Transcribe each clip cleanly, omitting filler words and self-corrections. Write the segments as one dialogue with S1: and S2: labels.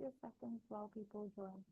S1: few seconds while people join.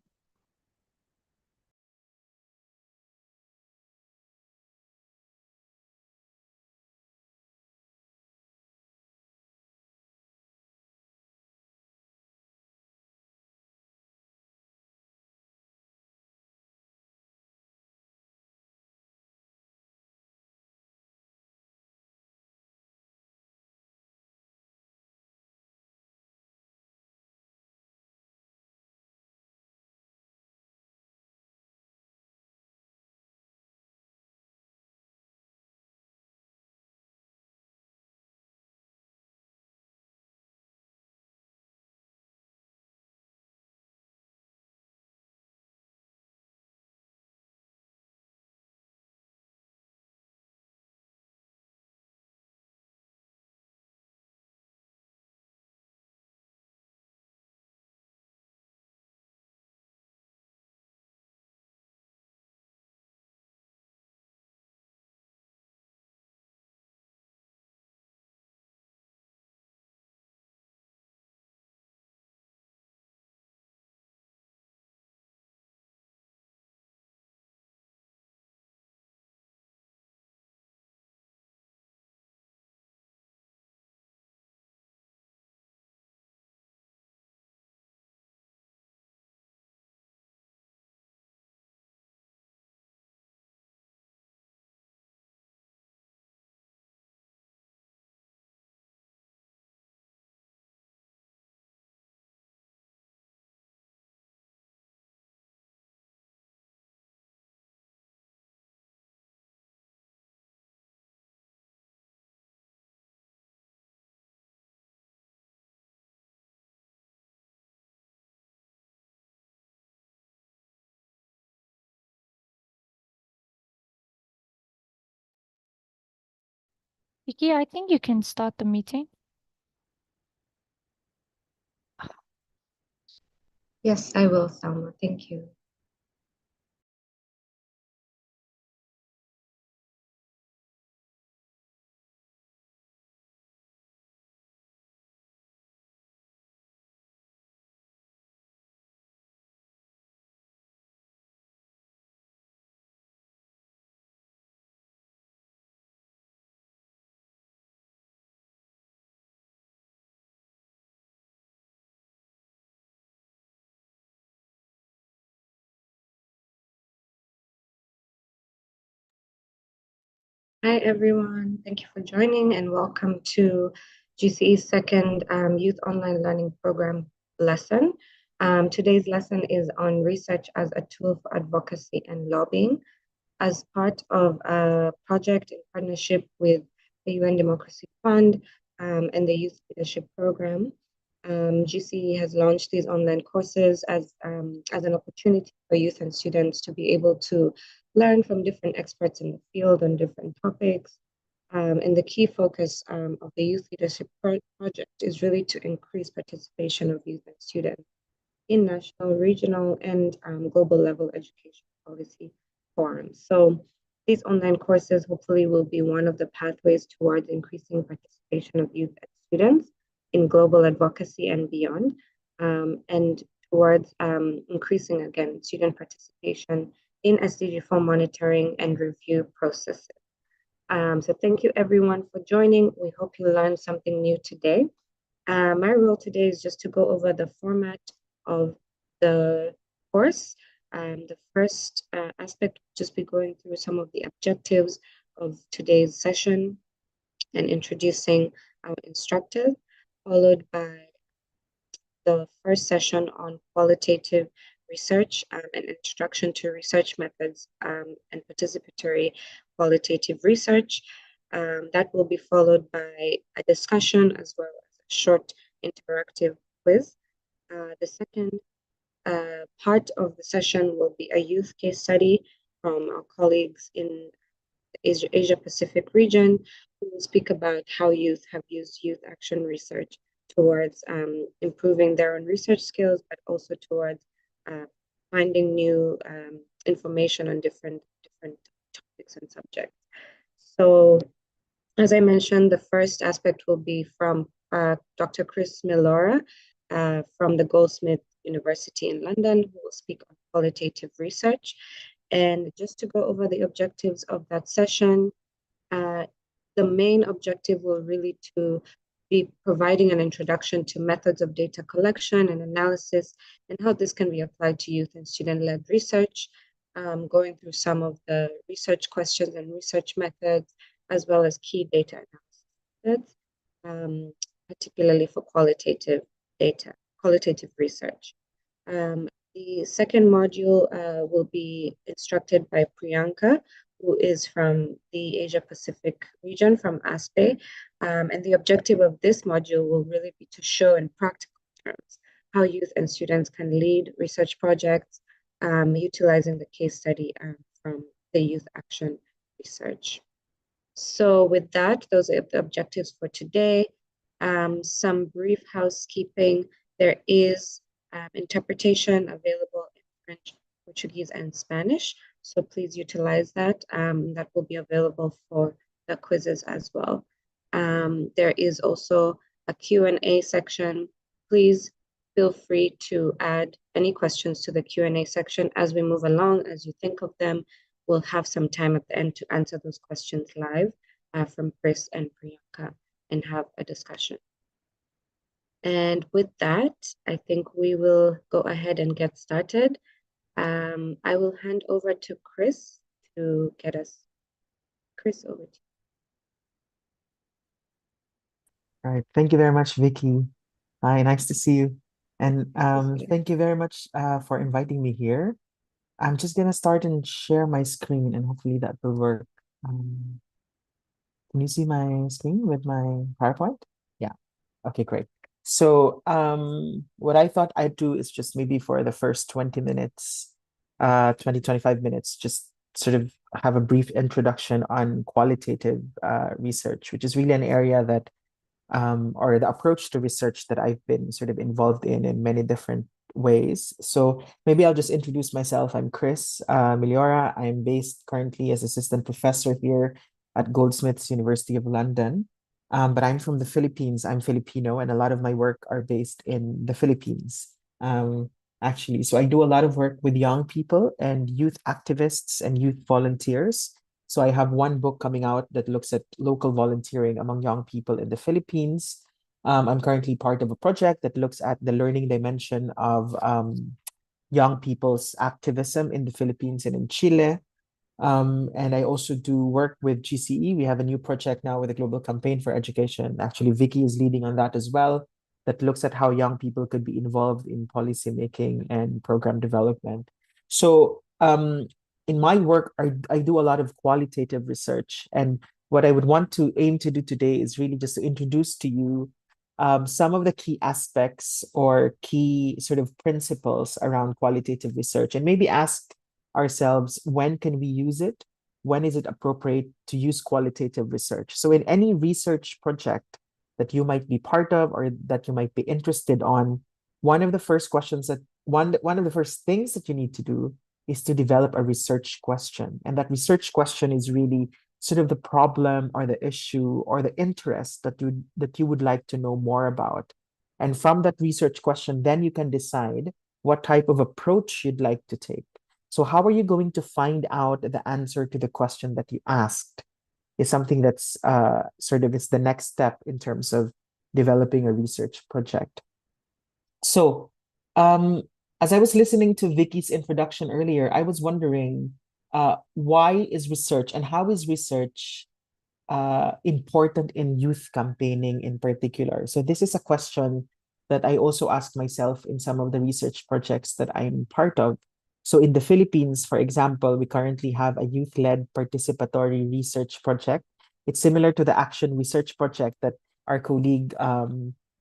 S1: Vicky, I think you can start the meeting.
S2: Yes, I will, Salma. Thank you. Hi, everyone. Thank you for joining and welcome to GCE's second Youth Online Learning Program lesson. Today's lesson is on research as a tool for advocacy and lobbying as part of a project in partnership with the UN Democracy Fund and the Youth Leadership Program. GCE has launched these online courses as an opportunity for youth and students to be able to learn from different experts in the field on different topics. And the key focus of the Youth Leadership Project is really to increase participation of youth and students in national, regional, and global level education policy forums. So these online courses hopefully will be one of the pathways towards increasing participation of youth and students in global advocacy and beyond, and towards increasing, again, student participation in SDG 4 monitoring and review processes. So thank you everyone for joining. We hope you learned something new today. My role today is just to go over the format of the course. The first aspect will just be going through some of the objectives of today's session and introducing our instructor, followed by the first session on qualitative research and introduction to research methods and participatory qualitative research. That will be followed by a discussion as well as a short interactive quiz. The second part of the session will be a youth case study from our colleagues in the Asia Pacific region, who will speak about how youth have used youth action research towards improving their own research skills, but also towards finding new information on different topics and subjects. So, as I mentioned, the first aspect will be from Dr. Chris Milora from the Goldsmith University in London, who will speak on qualitative research. And just to go over the objectives of that session, the main objective will really to be providing an introduction to methods of data collection and analysis and how this can be applied to youth and student-led research, going through some of the research questions and research methods, as well as key data analysis methods, particularly for qualitative data, qualitative research. The second module will be instructed by Priyanka, who is from the Asia Pacific region from ASPE. And the objective of this module will really be to show in practical terms how youth and students can lead research projects, utilizing the case study from the Youth Action Research. So with that, those are the objectives for today. Some brief housekeeping. There is interpretation available in French, Portuguese, and Spanish. So please utilize that. That will be available for the quizzes as well. There is also a Q&A section. Please feel free to add any questions to the Q&A section as we move along. As you think of them, we'll have some time at the end to answer those questions live from Chris and Priyanka and have a discussion. And with that, I think we will go ahead and get started. I will hand over to Chris to get us. Chris, over to you.
S3: All right. Thank you very much, Vicky. Hi, nice to see you. And thank you very much for inviting me here. I'm just gonna start and share my screen, and hopefully that will work. Can you see my screen with my PowerPoint? Yeah. Okay, great. So what I thought I'd do is just maybe for the first 20 minutes, 25 minutes, just sort of have a brief introduction on qualitative research, which is really an area that or the approach to research that I've been sort of involved in many different ways. So maybe I'll just introduce myself. I'm Chris Miliora. I'm based currently as assistant professor here at Goldsmiths University of London. But I'm from the Philippines. I'm Filipino, and a lot of my work are based in the Philippines, actually. So I do a lot of work with young people and youth activists and youth volunteers. So I have one book coming out that looks at local volunteering among young people in the Philippines. I'm currently part of a project that looks at the learning dimension of young people's activism in the Philippines and in Chile. And I also do work with GCE. We have a new project now with a global campaign for education. Actually, Vicky is leading on that as well, that looks at how young people could be involved in policy making and program development. So in my work, I do a lot of qualitative research. And what I would want to aim to do today is really just to introduce to you some of the key aspects or key sort of principles around qualitative research, and maybe ask ourselves, when can we use it? When is it appropriate to use qualitative research? So in any research project that you might be part of or that you might be interested on, one of the first things that you need to do is to develop a research question. And that research question is really sort of the problem or the issue or the interest that you would like to know more about. And from that research question, then you can decide what type of approach you'd like to take. So how are you going to find out the answer to the question that you asked is something that's sort of is the next step in terms of developing a research project. So as I was listening to Vicky's introduction earlier, I was wondering, why is research and how is research important in youth campaigning in particular? So this is a question that I also asked myself in some of the research projects that I'm part of. So in the Philippines, for example, we currently have a youth-led participatory research project. It's similar to the Action Research Project that our colleague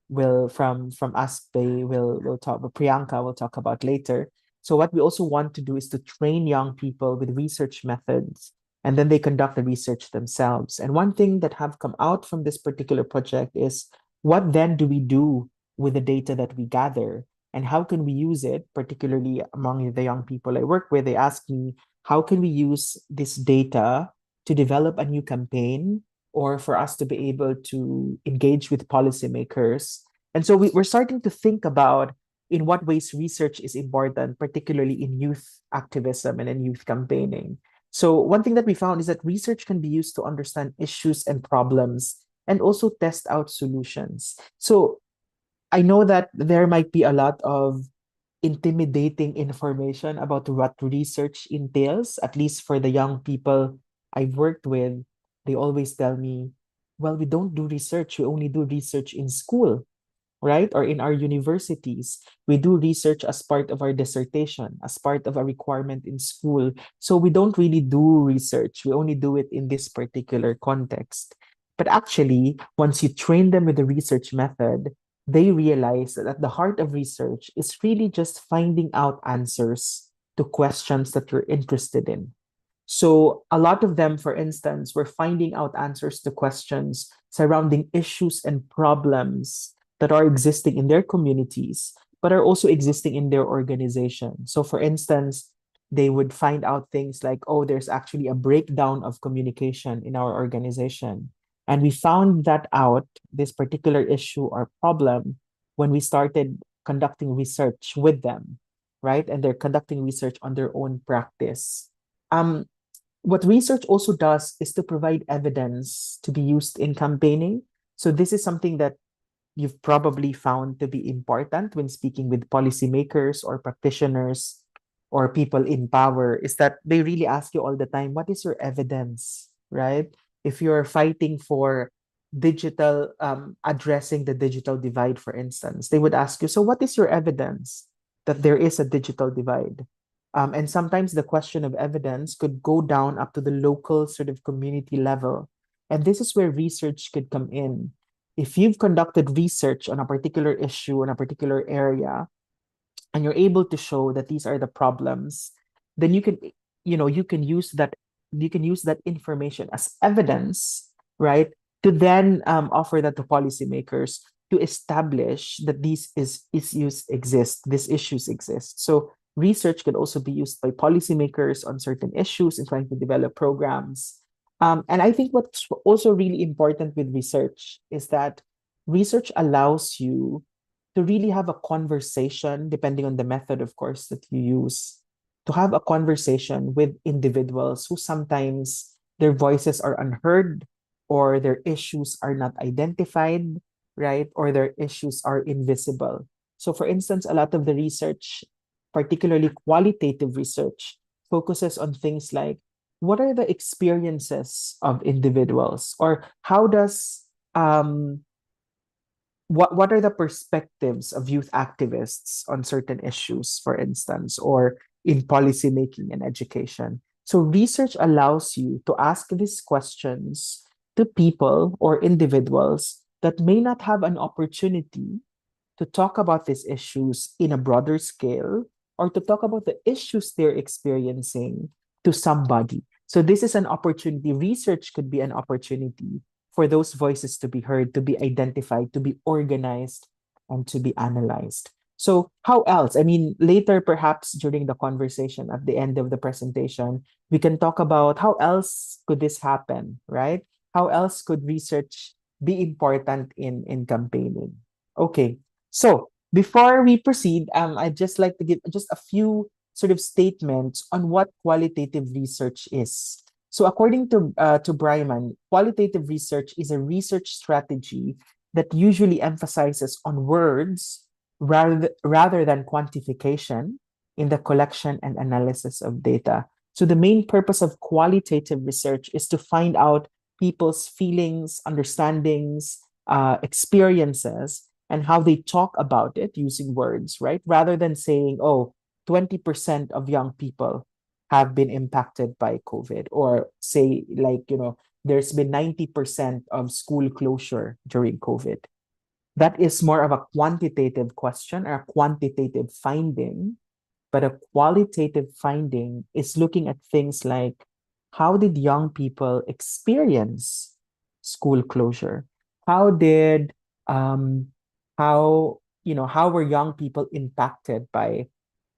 S3: will from ASPE will talk, Priyanka will talk about later. So what we also want to do is to train young people with research methods, and then they conduct the research themselves. And one thing that have come out from this particular project is, what then do we do with the data that we gather? And how can we use it, particularly among the young people I work with? They ask me, how can we use this data to develop a new campaign or for us to be able to engage with policymakers? And so we're starting to think about in what ways research is important, particularly in youth activism and in youth campaigning. So one thing that we found is that research can be used to understand issues and problems and also test out solutions. So I know that there might be a lot of intimidating information about what research entails, at least for the young people I've worked with. They always tell me, well, we don't do research, we only do research in school, right? Or in our universities. We do research as part of our dissertation, as part of a requirement in school. So we don't really do research. We only do it in this particular context. But actually, once you train them with the research method, they realize that at the heart of research is really just finding out answers to questions that you're interested in. So a lot of them, for instance, were finding out answers to questions surrounding issues and problems that are existing in their communities, but are also existing in their organization. So, for instance, they would find out things like, oh, there's actually a breakdown of communication in our organization. And we found that out, this particular issue or problem, when we started conducting research with them, right? And they're conducting research on their own practice. Um, what research also does is to provide evidence to be used in campaigning. So this is something that you've probably found to be important when speaking with policymakers or practitioners or people in power, is that they really ask you all the time, what is your evidence, right? If you're fighting for digital, addressing the digital divide, for instance, they would ask you, so what is your evidence that there is a digital divide? And sometimes the question of evidence could go down up to the local sort of community level. And this is where research could come in. If you've conducted research on a particular issue in a particular area, and you're able to show that these are the problems, then you can, you can use that information as evidence, right? To then offer that to policymakers to establish that these issues exist, these issues exist. So research can also be used by policymakers on certain issues in trying to develop programs. And I think what's also really important with research is that research allows you to really have a conversation, depending on the method, of course, that you use, to have a conversation with individuals who sometimes their voices are unheard or their issues are not identified, right? Or their issues are invisible. So, for instance, a lot of the research, particularly qualitative research, focuses on things like what are the experiences of individuals, or how does what are the perspectives of youth activists on certain issues, for instance, or in policymaking and education. So research allows you to ask these questions to people or individuals that may not have an opportunity to talk about these issues in a broader scale, or to talk about the issues they're experiencing to somebody. So this is an opportunity. Research could be an opportunity for those voices to be heard, to be identified, to be organized, and to be analyzed. So how else? I mean, later, perhaps during the conversation at the end of the presentation, we can talk about how else could this happen, right? How else could research be important in campaigning? Okay, so before we proceed, I'd just like to give just a few sort of statements on what qualitative research is. So according to Breiman, qualitative research is a research strategy that usually emphasizes on words rather than quantification in the collection and analysis of data. So the main purpose of qualitative research is to find out people's feelings, understandings, experiences, and how they talk about it using words, right? Rather than saying, oh, 20% of young people have been impacted by COVID, or say, like, there's been 90% of school closure during COVID. That is more of a quantitative question or a quantitative finding, but a qualitative finding is looking at things like, how did young people experience school closure? How did how were young people impacted by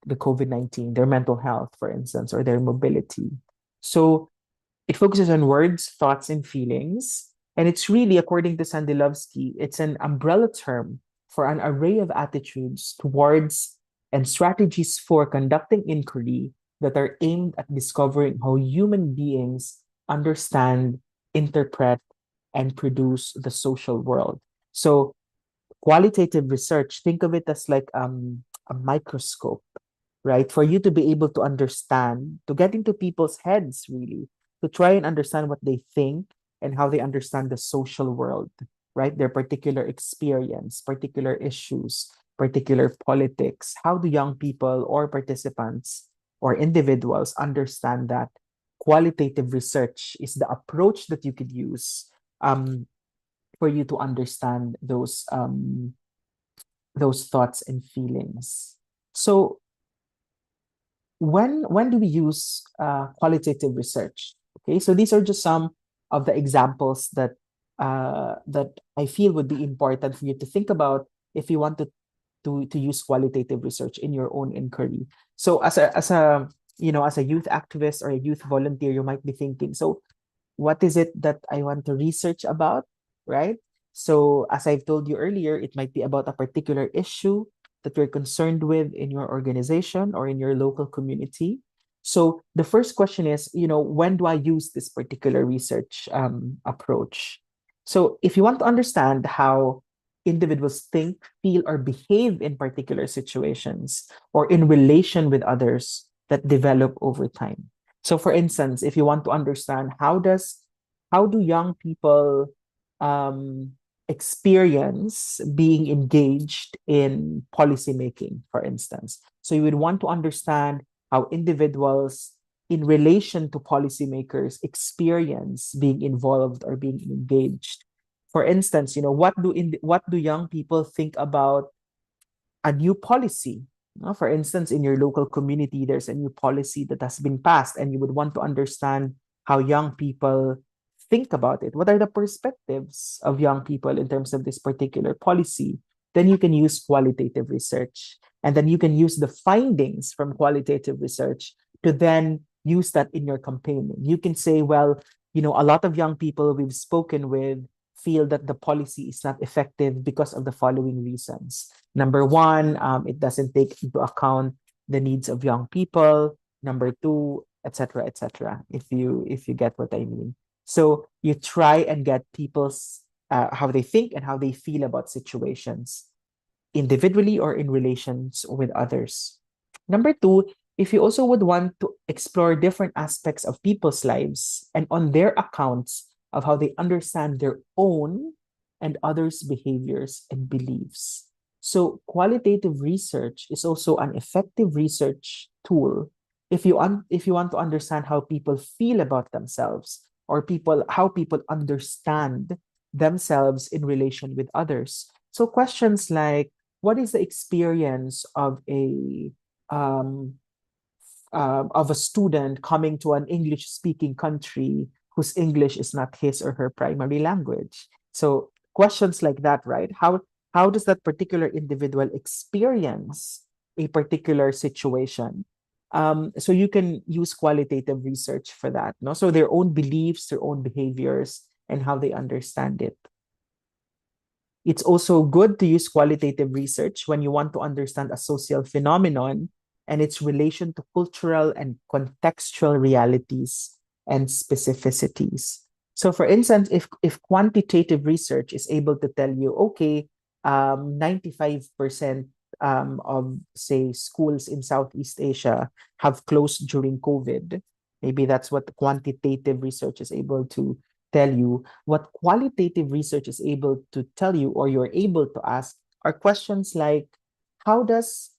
S3: the COVID-19, their mental health, for instance, or their mobility? So it focuses on words, thoughts, and feelings. And it's really, according to Sandilovsky, it's an umbrella term for an array of attitudes towards and strategies for conducting inquiry that are aimed at discovering how human beings understand, interpret, and produce the social world. So qualitative research, think of it as like a microscope, right? For you to be able to understand, to get into people's heads, really, to try and understand what they think and how they understand the social world, right? Their particular experience, particular issues, particular politics. How do young people or participants or individuals understand that? Qualitative research is the approach that you could use for you to understand those thoughts and feelings. So when do we use qualitative research? Okay, so these are just some of the examples that I feel would be important for you to think about if you want to use qualitative research in your own inquiry. So as a as a youth activist or a youth volunteer, you might be thinking, so what is it that I want to research about, right? So as I've told you earlier, it might be about a particular issue that you're concerned with in your organization or in your local community. So the first question is, when do I use this particular research approach? So if you want to understand how individuals think, feel, or behave in particular situations or in relation with others that develop over time. So for instance, if you want to understand how do young people experience being engaged in policy making, for instance. So you would want to understand how individuals in relation to policymakers experience being involved or being engaged. For instance, what do young people think about a new policy? For instance, in your local community, there's a new policy that has been passed, and you would want to understand how young people think about it. What are the perspectives of young people in terms of this particular policy? Then you can use qualitative research. And then you can use the findings from qualitative research to then use that in your campaigning. You can say, well, a lot of young people we've spoken with feel that the policy is not effective because of the following reasons. Number one, it doesn't take into account the needs of young people. Number two, etc., etc. If you get what I mean. So you try and get people's how they think and how they feel about situations, individually or in relations with others. Number two, if you also would want to explore different aspects of people's lives and on their accounts of how they understand their own and others' behaviors and beliefs. So qualitative research is also an effective research tool if you want to understand how people feel about themselves or how people understand themselves in relation with others. So questions like, what is the experience of a student coming to an English-speaking country whose English is not his or her primary language? So questions like that, right? How does that particular individual experience a particular situation? So you can use qualitative research for that. No? So their own beliefs, their own behaviors, and how they understand it. It's also good to use qualitative research when you want to understand a social phenomenon and its relation to cultural and contextual realities and specificities. So for instance, if quantitative research is able to tell you, okay, 95% of, say, schools in Southeast Asia have closed during COVID, maybe that's what quantitative research is able to tell you. What qualitative research is able to tell you, or you're able to ask, are questions like, how does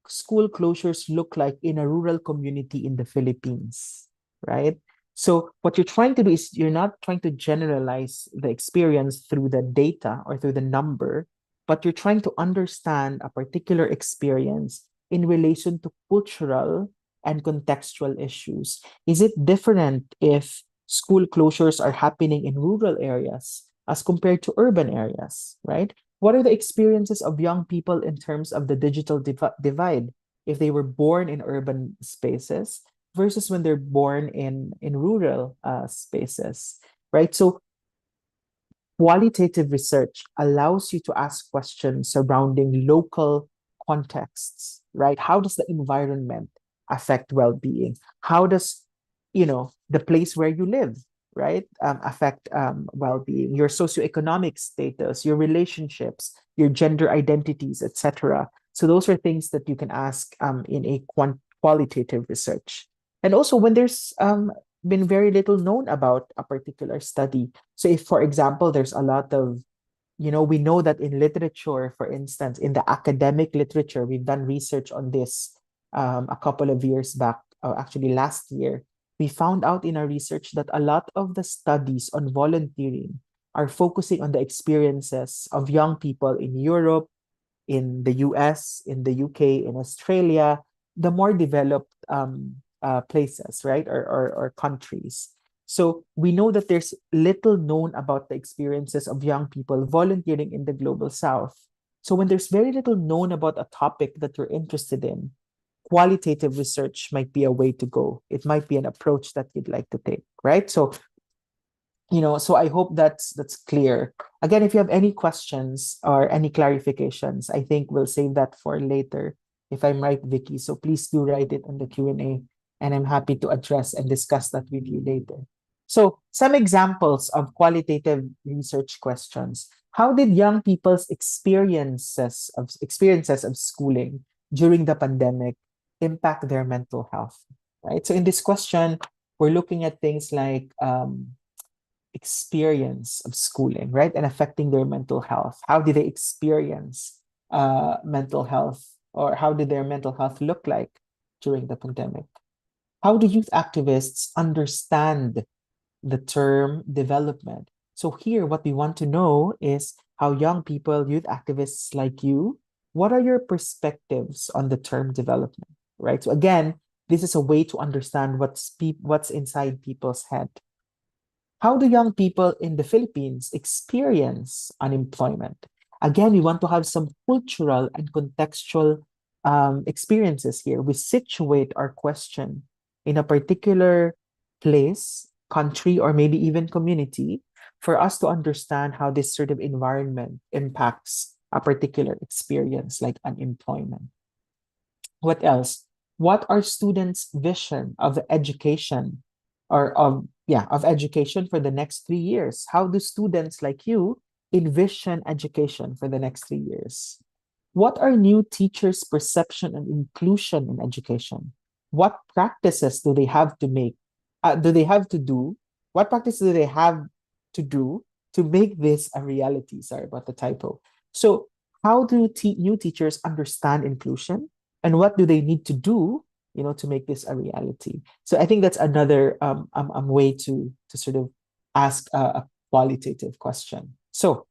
S3: school closures look like in a rural community in the Philippines, right? So what you're trying to do is you're not trying to generalize the experience through the data or through the number, but you're trying to understand a particular experience in relation to cultural and contextual issues. Is it different if school closures are happening in rural areas as compared to urban areas, right? What are the experiences of young people in terms of the digital divide if they were born in urban spaces versus when they're born in rural spaces, right? So qualitative research allows you to ask questions surrounding local contexts, right? How does the environment affect well-being? How does, the place where you live, right, affect well-being, your socioeconomic status, your relationships, your gender identities, etc. So those are things that you can ask in a qualitative research. And also when there's been very little known about a particular study. So if, for example, there's a lot of, we know that in literature, for instance, in the academic literature, we've done research on this a couple of years back, actually last year. We found out in our research that a lot of the studies on volunteering are focusing on the experiences of young people in Europe, in the US, in the UK, in Australia, the more developed places, right, or countries. So we know that there's little known about the experiences of young people volunteering in the global south. So when there's very little known about a topic that you're interested in, qualitative research might be a way to go. It might be an approach that you'd like to take, right? So so I hope that's clear. Again, if you have any questions or any clarifications, I think we'll save that for later, if I'm right, Vicky. So please do write it on the Q&A, and I'm happy to address and discuss that with you later. So some examples of qualitative research questions. How did young people's experiences of schooling during the pandemic impact their mental health, right? So in this question, we're looking at things like experience of schooling, right? And affecting their mental health. How did they experience mental health, or how did their mental health look like during the pandemic? How do youth activists understand the term development? So here, what we want to know is how young people, youth activists like you, what are your perspectives on the term development, right? So again, this is a way to understand what's inside people's head. How do young people in the Philippines experience unemployment? Again, we want to have some cultural and contextual experiences here. We situate our question in a particular place, country, or maybe even community for us to understand how this sort of environment impacts a particular experience like unemployment. What else? What are students' vision of education or of education for the next 3 years? How do students like you envision education for the next 3 years? What are new teachers' perception and inclusion in education? What practices do they have to make? Do they have to do? What practices do they have to do to make this a reality? Sorry about the typo. So how do new teachers understand inclusion? And what do they need to do, to make this a reality? So I think that's another way to sort of ask a qualitative question. So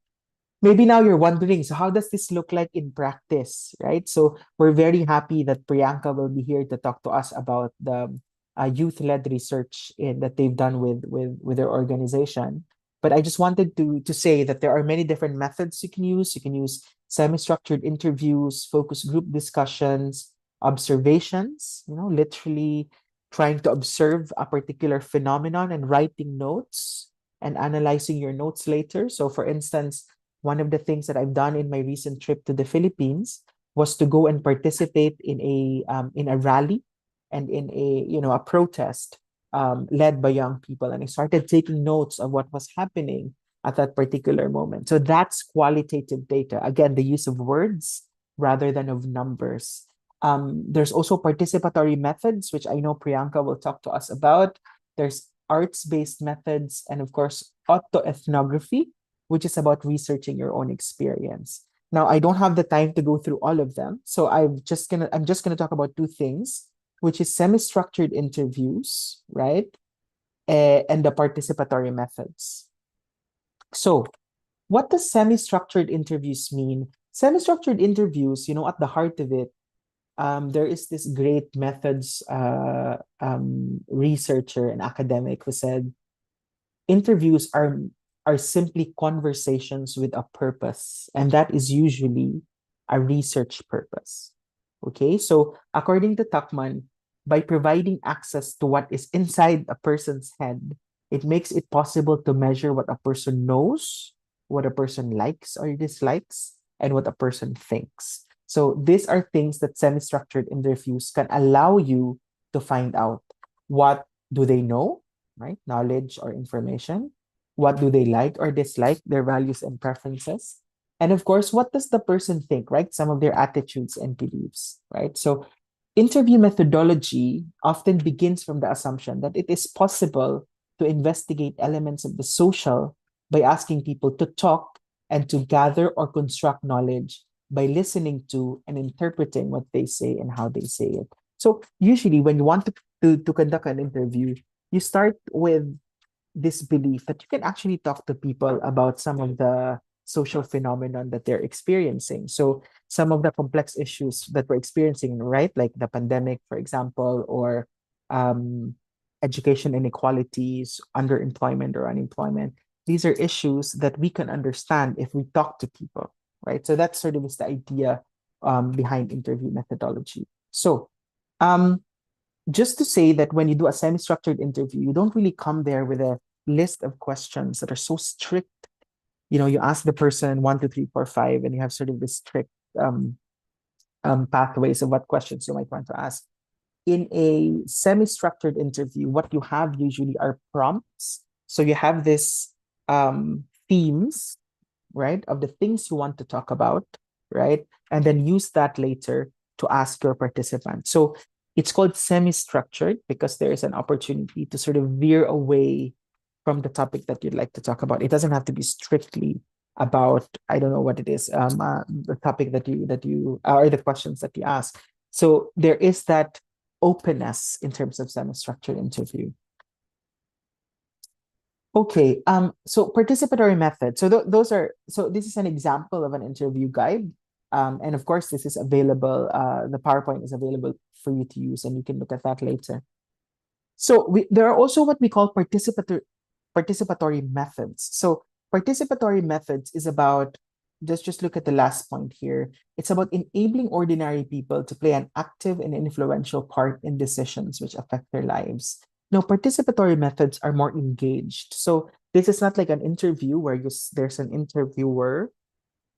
S3: maybe now you're wondering, so how does this look like in practice, right? So we're very happy that Priyanka will be here to talk to us about the youth-led research that they've done with their organization. But I just wanted to say that there are many different methods you can use. You can use semi-structured interviews, focus group discussions, observations, literally trying to observe a particular phenomenon and writing notes and analyzing your notes later. So for instance, one of the things that I've done in my recent trip to the Philippines was to go and participate in a rally and in a protest led by young people. And I started taking notes of what was happening at that particular moment. So that's qualitative data. Again, the use of words rather than of numbers. There's also participatory methods, which I know Priyanka will talk to us about. There's arts-based methods, and of course, autoethnography, which is about researching your own experience. Now, I don't have the time to go through all of them, so I'm just gonna talk about two things, which is semi-structured interviews, right? And the participatory methods. So what does semi-structured interviews mean? Semi-structured interviews, at the heart of it, there is this great methods researcher and academic who said, interviews are simply conversations with a purpose, and that is usually a research purpose. Okay, so according to Tuckman, by providing access to what is inside a person's head, it makes it possible to measure what a person knows, what a person likes or dislikes, and what a person thinks. So these are things that semi-structured interviews can allow you to find out. What do they know, right? Knowledge or information. What do they like or dislike, their values and preferences. And of course, what does the person think, right? Some of their attitudes and beliefs, right? So interview methodology often begins from the assumption that it is possible to investigate elements of the social by asking people to talk and to gather or construct knowledge by listening to and interpreting what they say and how they say it. So usually when you want to conduct an interview, you start with this belief that you can actually talk to people about some of the social phenomenon that they're experiencing. So some of the complex issues that we're experiencing, right? Like the pandemic, for example, or education inequalities, underemployment or unemployment. These are issues that we can understand if we talk to people, right? So that sort of is the idea behind interview methodology. So just to say that when you do a semi-structured interview, you don't really come there with a list of questions that are so strict. You ask the person 1, 2, 3, 4, 5, and you have sort of this strict pathways of what questions you might want to ask. In a semi-structured interview, what you have usually are prompts. So you have this themes, right, of the things you want to talk about, right? And then use that later to ask your participant. So it's called semi-structured because there is an opportunity to sort of veer away from the topic that you'd like to talk about. It doesn't have to be strictly about, I don't know what it is, the topic that you or the questions that you ask. So there is that openness in terms of semi-structured interview. Okay, so participatory method. So this is an example of an interview guide. And of course, this is available, the PowerPoint is available for you to use, and you can look at that later. So there are also what we call participatory methods. So participatory methods is about, just look at the last point here. It's about enabling ordinary people to play an active and influential part in decisions which affect their lives. Now, participatory methods are more engaged. So this is not like an interview where there's an interviewer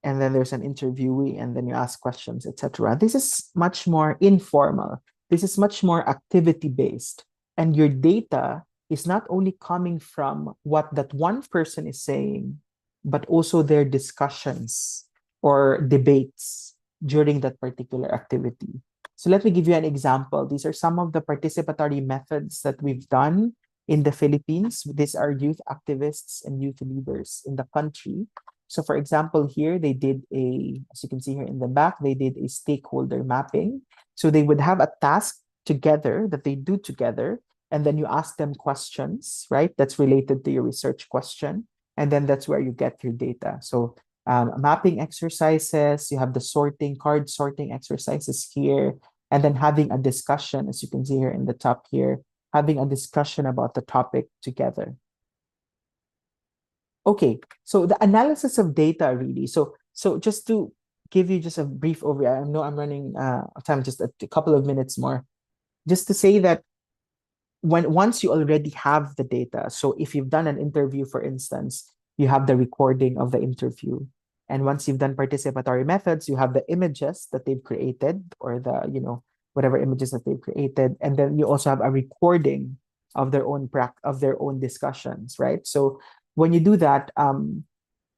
S3: and then there's an interviewee and then you ask questions, etc. This is much more informal. This is much more activity-based. And your data is not only coming from what that one person is saying, but also their discussions or debates during that particular activity. So let me give you an example. These are some of the participatory methods that we've done in the Philippines. These are youth activists and youth leaders in the country. So for example, here they did as you can see here in the back, they did a stakeholder mapping. So they would have a task together that they do together, and then you ask them questions, right? That's related to your research question. And then that's where you get your data. So mapping exercises, you have the card sorting exercises here, and then having a discussion, as you can see here in the top here, having a discussion about the topic together. Okay, so the analysis of data really. So just to give you just a brief overview, I know I'm running time, just a couple of minutes more, just to say that once you already have the data, so if you've done an interview, for instance, you have the recording of the interview. And once you've done participatory methods, you have the images that they've created or the, whatever images that they've created. And then you also have a recording of their own discussions, right? So when you do that,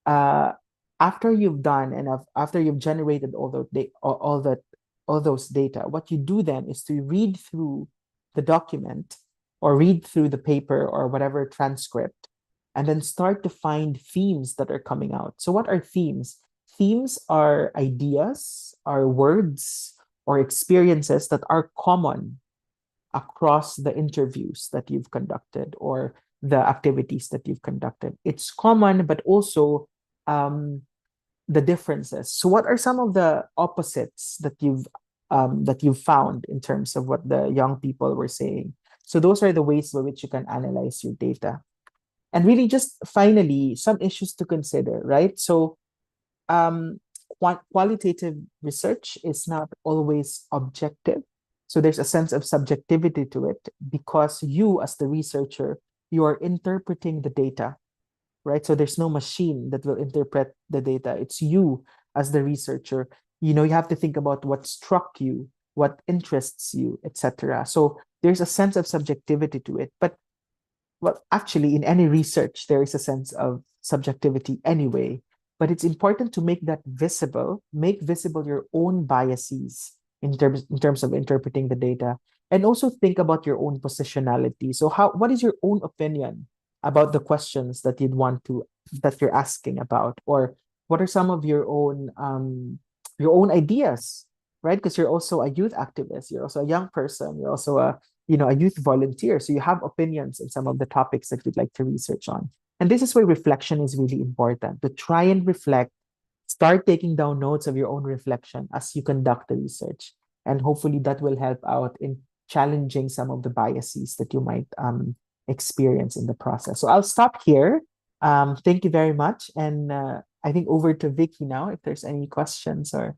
S3: after you've done and after you've generated all those data, what you do then is to read through the document or read through the paper or whatever transcript, and then start to find themes that are coming out. So what are themes? Themes are ideas, are words, or experiences that are common across the interviews that you've conducted or the activities that you've conducted. It's common, but also the differences. So what are some of the opposites that you've found in terms of what the young people were saying? So those are the ways by which you can analyze your data. And really just finally, some issues to consider, right? So qualitative research is not always objective. So there's a sense of subjectivity to it because you as the researcher, you are interpreting the data. right? So there's no machine that will interpret the data. It's you as the researcher. You have to think about what struck you, what interests you, etc. So there's a sense of subjectivity to it. But well, actually, in any research, there is a sense of subjectivity anyway. But it's important to make that visible, make visible your own biases in terms of interpreting the data, and also think about your own positionality. So what is your own opinion about the questions that you're asking about? Or what are some of your own ideas, right? Because you're also a youth activist, you're also a young person, you're also a youth volunteer. So you have opinions in some of the topics that you'd like to research on. And this is where reflection is really important, to try and reflect, start taking down notes of your own reflection as you conduct the research. And hopefully that will help out in challenging some of the biases that you might experience in the process. So I'll stop here. Thank you very much. And I think over to Vicky now, if there's any questions or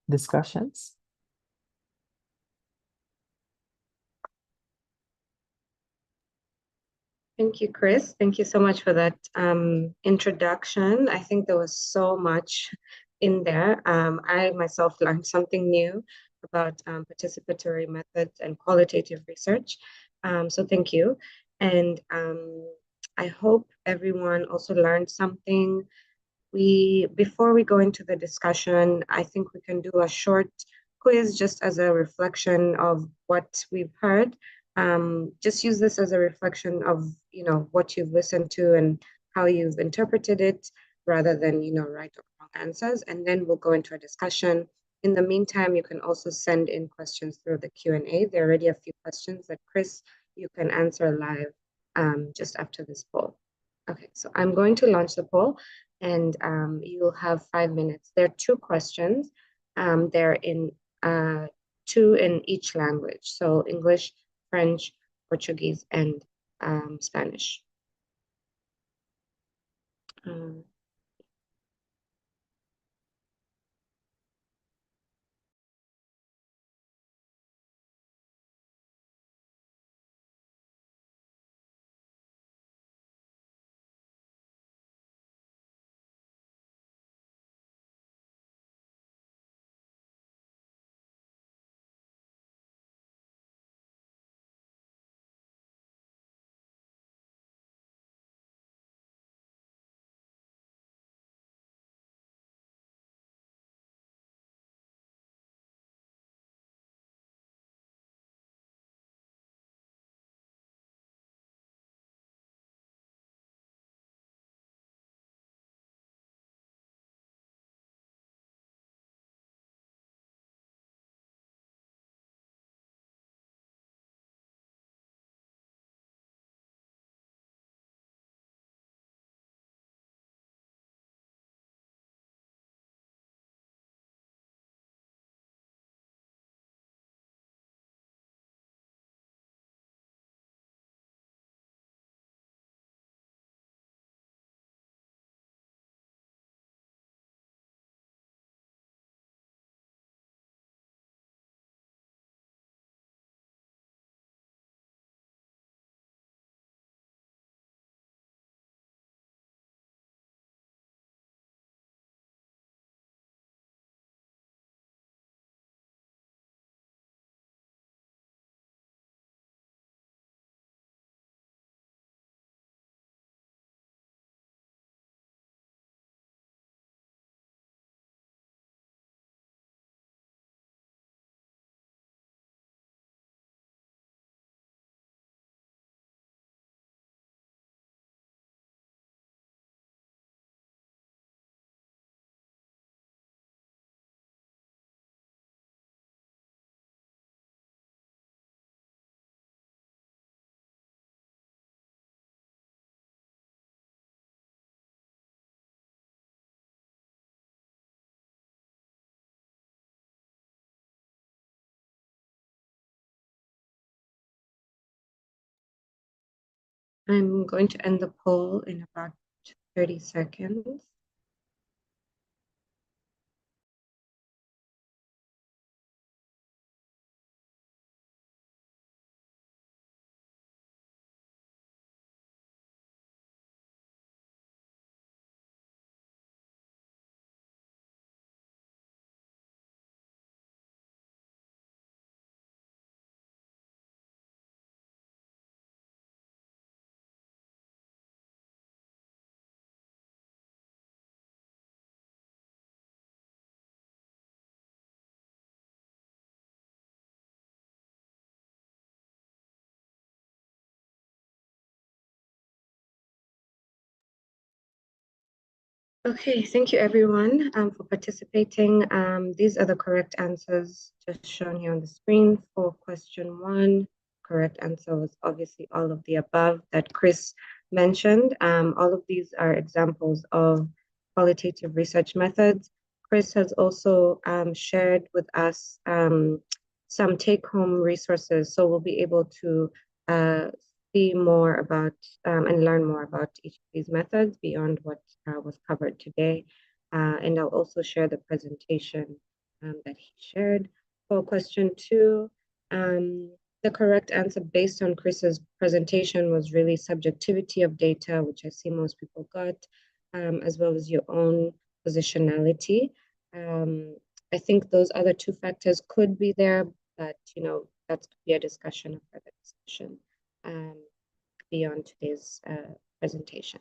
S3: discussions.
S2: Thank you, Chris. Thank you so much for that introduction. I think there was so much in there. I myself learned something new about participatory methods and qualitative research. So thank you. And I hope everyone also learned something. Before we go into the discussion, I think we can do a short quiz just as a reflection of what we've heard. Just use this as a reflection of, what you've listened to and how you've interpreted it, rather than, right or wrong answers. And then we'll go into a discussion. In the meantime, you can also send in questions through the Q&A. There are already a few questions that Chris, you can answer live just after this poll. Okay, so I'm going to launch the poll, and you'll have 5 minutes. There are 2 questions. They're in 2 in each language, so English, French, Portuguese, and Spanish. I'm going to end the poll in about 30 seconds. Okay, thank you everyone for participating. These are the correct answers just shown here on the screen. For question 1, correct answer was obviously all of the above that Chris mentioned. All of these are examples of qualitative research methods. Chris has also shared with us some take-home resources, so we'll be able to see more about and learn more about each of these methods beyond what was covered today. And I'll also share the presentation that he shared. For question 2, the correct answer based on Chris's presentation was really subjectivity of data, which I see most people got, as well as your own positionality. I think those other 2 factors could be there, but that could be a discussion, a further discussion beyond today's presentation.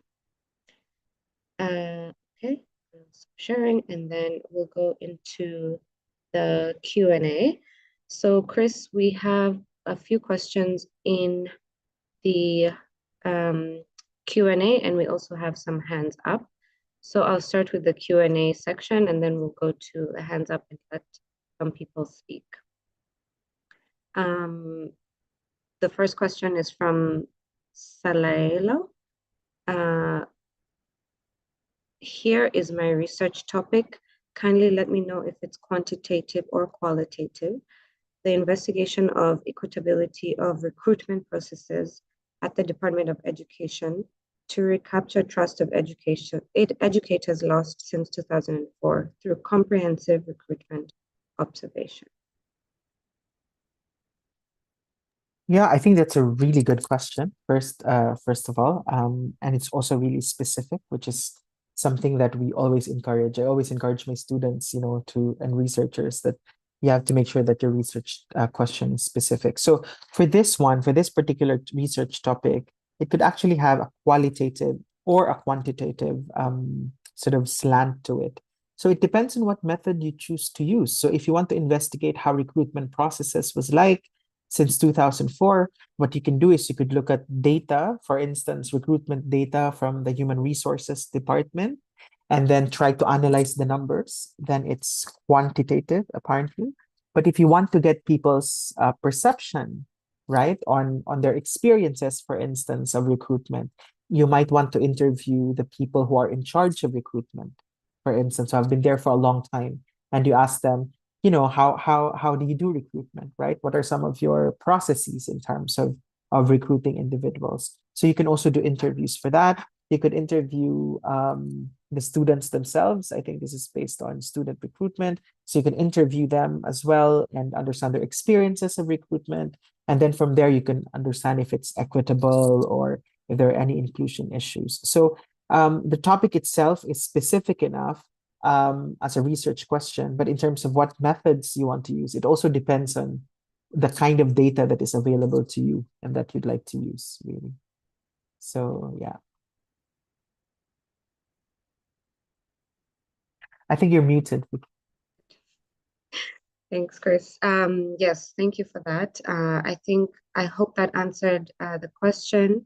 S2: Okay, sharing, and then we'll go into the Q&A. So Chris, we have a few questions in the Q&A, and we also have some hands up. So I'll start with the Q&A section, and then we'll go to the hands up and let some people speak. The first question is from Salaelo. Here is my research topic. Kindly let me know if it's quantitative or qualitative. The investigation of equitability of recruitment processes at the Department of Education to recapture trust of educators lost since 2004 through comprehensive recruitment observation.
S3: Yeah, I think that's a really good question. First of all, and it's also really specific, which is something that we always encourage. I always encourage my students, and researchers that you have to make sure that your research question is specific. So for this particular research topic, it could actually have a qualitative or a quantitative sort of slant to it. So it depends on what method you choose to use. So if you want to investigate how recruitment processes was like since 2004, what you can do is you could look at data, for instance, recruitment data from the Human Resources Department, and then try to analyze the numbers. Then it's quantitative, apparently. But if you want to get people's perception, right, on their experiences, for instance, of recruitment, you might want to interview the people who are in charge of recruitment, for instance, who have been there for a long time, and you ask them, how do you do recruitment, right? What are some of your processes in terms of recruiting individuals? So you can also do interviews for that. You could interview the students themselves. I think this is based on student recruitment. So you can interview them as well and understand their experiences of recruitment. And then from there, you can understand if it's equitable or if there are any inclusion issues. So the topic itself is specific enough as a research question, but in terms of what methods you want to use, it also depends on the kind of data that is available to you and that you'd like to use, really. So yeah. I think you're muted.
S2: Thanks, Chris. Yes, thank you for that. I hope that answered the question.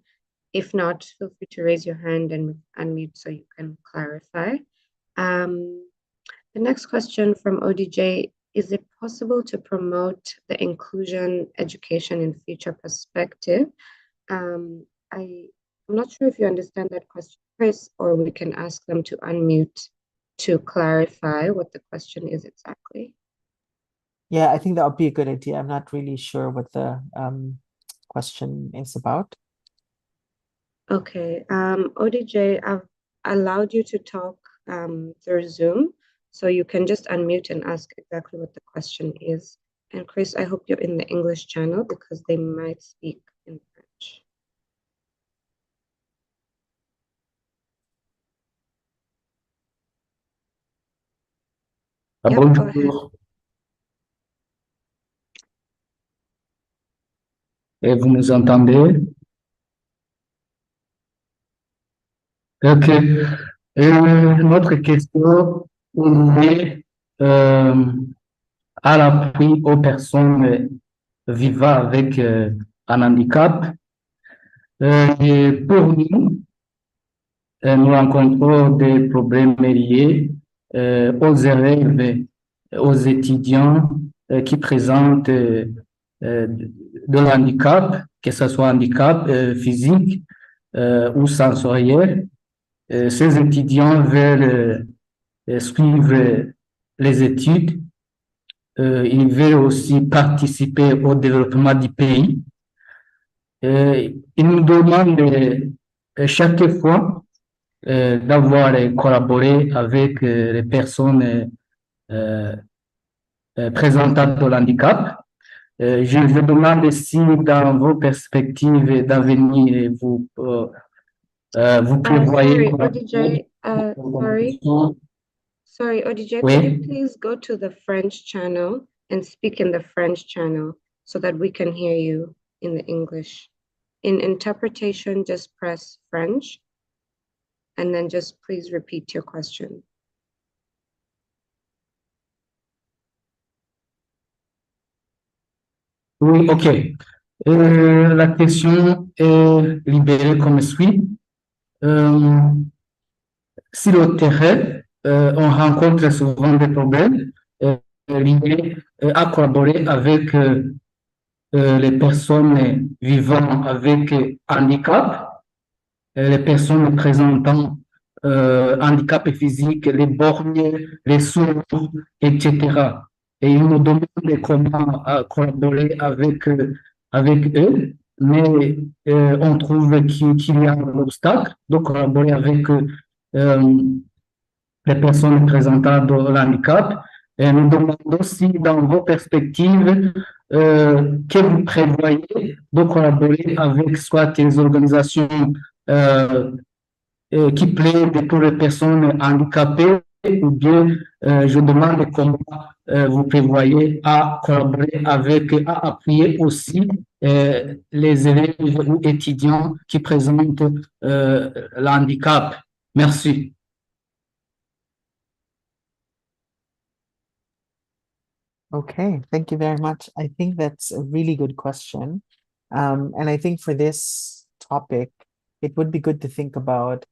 S2: If not, feel free to raise your hand and unmute so you can clarify. The next question from ODJ, is it possible to promote the inclusion education in future perspective? I'm not sure if you understand that question, Chris, or we can ask them to unmute to clarify what the question is exactly.
S3: Yeah, I think that would be a good idea. I'm not really sure what the question is about.
S2: Okay, ODJ, I've allowed you to talk through Zoom, so you can just unmute and ask exactly what the question is. And Chris, I hope you're in the English channel because they might speak in French. Yep, go ahead.
S4: Bonjour, et vous nous entendez? Ok. Notre question est à l'appui aux personnes vivant avec un handicap. Et pour nous, nous rencontrons des problèmes liés aux élèves, aux étudiants qui présentent de l'handicap, que ce soit handicap physique ou sensoriel. Ces étudiants veulent suivre les études. Ils veulent aussi participer au développement du pays. Ils nous demandent chaque fois d'avoir collaboré avec les personnes présentant de l'handicap. Je demande si dans vos perspectives d'avenir, vous prévoyez
S2: Sorry, ODJ,
S4: Oui.
S2: could you please go to the French channel and speak in the French channel so that we can hear you in the English? In interpretation, just press French and then just please repeat your question.
S4: Oui, ok. La question est libérée comme suit. Sur le terrain, on rencontre souvent des problèmes liés à collaborer avec les personnes vivant avec handicap, les personnes présentant handicap physique, les borgnés, les sourds, etc. Et ils nous demandent comment collaborer avec eux, mais on trouve qu'il y a un obstacle de collaborer avec les personnes présentant de l'handicap. Et nous demandons si, dans vos perspectives, que vous prévoyez de collaborer avec soit les organisations qui plaident pour les personnes handicapées, ou bien je demande comment vous prévoyez à collaborer avec, à appuyer aussi les élèves ou étudiants qui présentent le handicap. Merci.
S3: Okay, thank you very much. I think that's a really good question. And I think for this topic, it would be good to think about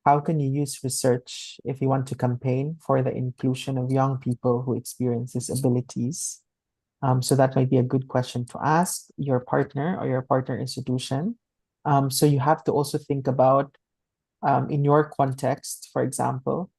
S3: how can you use research if you want to campaign for the inclusion of young people who experience disabilities. So that might be a good question to ask your partner or your partner institution. So you have to also think about in your context, for example,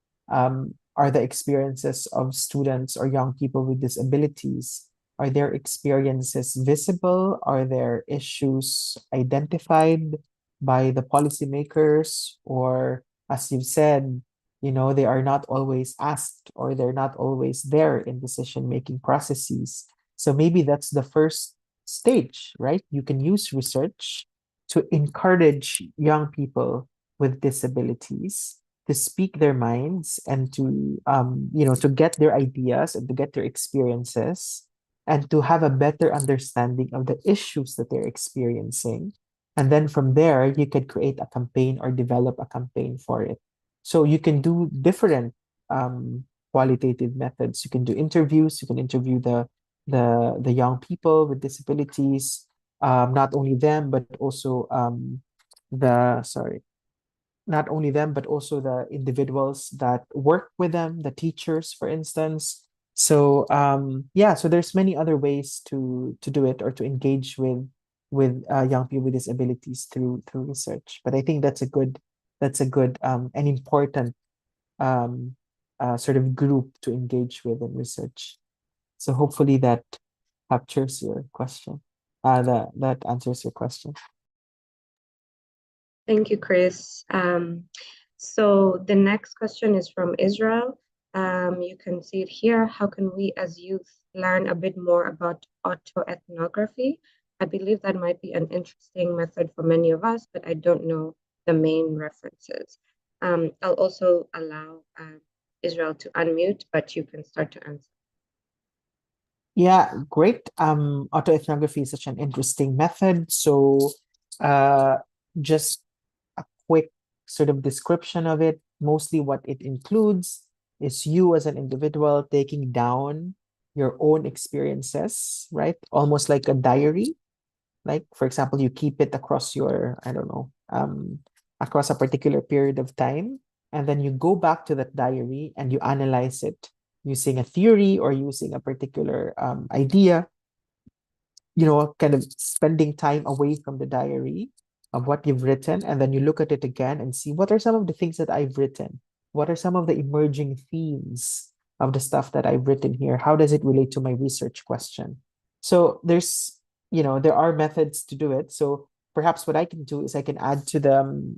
S3: are the experiences of students or young people with disabilities, are their experiences visible? Are there issues identified by the policymakers? Or as you've said, you know, they are not always asked or they're not always there in decision-making processes. So maybe that's the first stage, right? You can use research to encourage young people with disabilities to speak their minds and to to get their ideas and to get their experiences and to have a better understanding of the issues that they're experiencing. And then from there, you could create a campaign or develop a campaign for it. So you can do different qualitative methods. You can do interviews. You can interview the young people with disabilities, not only them, but also not only them, but also the individuals that work with them, the teachers, for instance. So so there's many other ways to do it or to engage with young people with disabilities through research. But I think that's a good and important sort of group to engage with in research. So hopefully that captures your question. That answers your question.
S2: Thank you, Chris. So the next question is from Israel. You can see it here. How can we as youth learn a bit more about autoethnography? I believe that might be an interesting method for many of us, but I don't know the main references. I'll also allow Israel to unmute, but you can start to answer.
S3: Yeah, great. Autoethnography is such an interesting method. So just a quick sort of description of it. Mostly what it includes is you as an individual taking down your own experiences, right? Almost like a diary. Like, for example, you keep it across your, I don't know, across a particular period of time, and then you go back to that diary and you analyze it using a theory or using a particular idea, kind of spending time away from the diary of what you've written, and then you look at it again and see what are some of the things that I've written? What are some of the emerging themes of the stuff that I've written here? How does it relate to my research question? So there are methods to do it. So perhaps what I can do is I can add to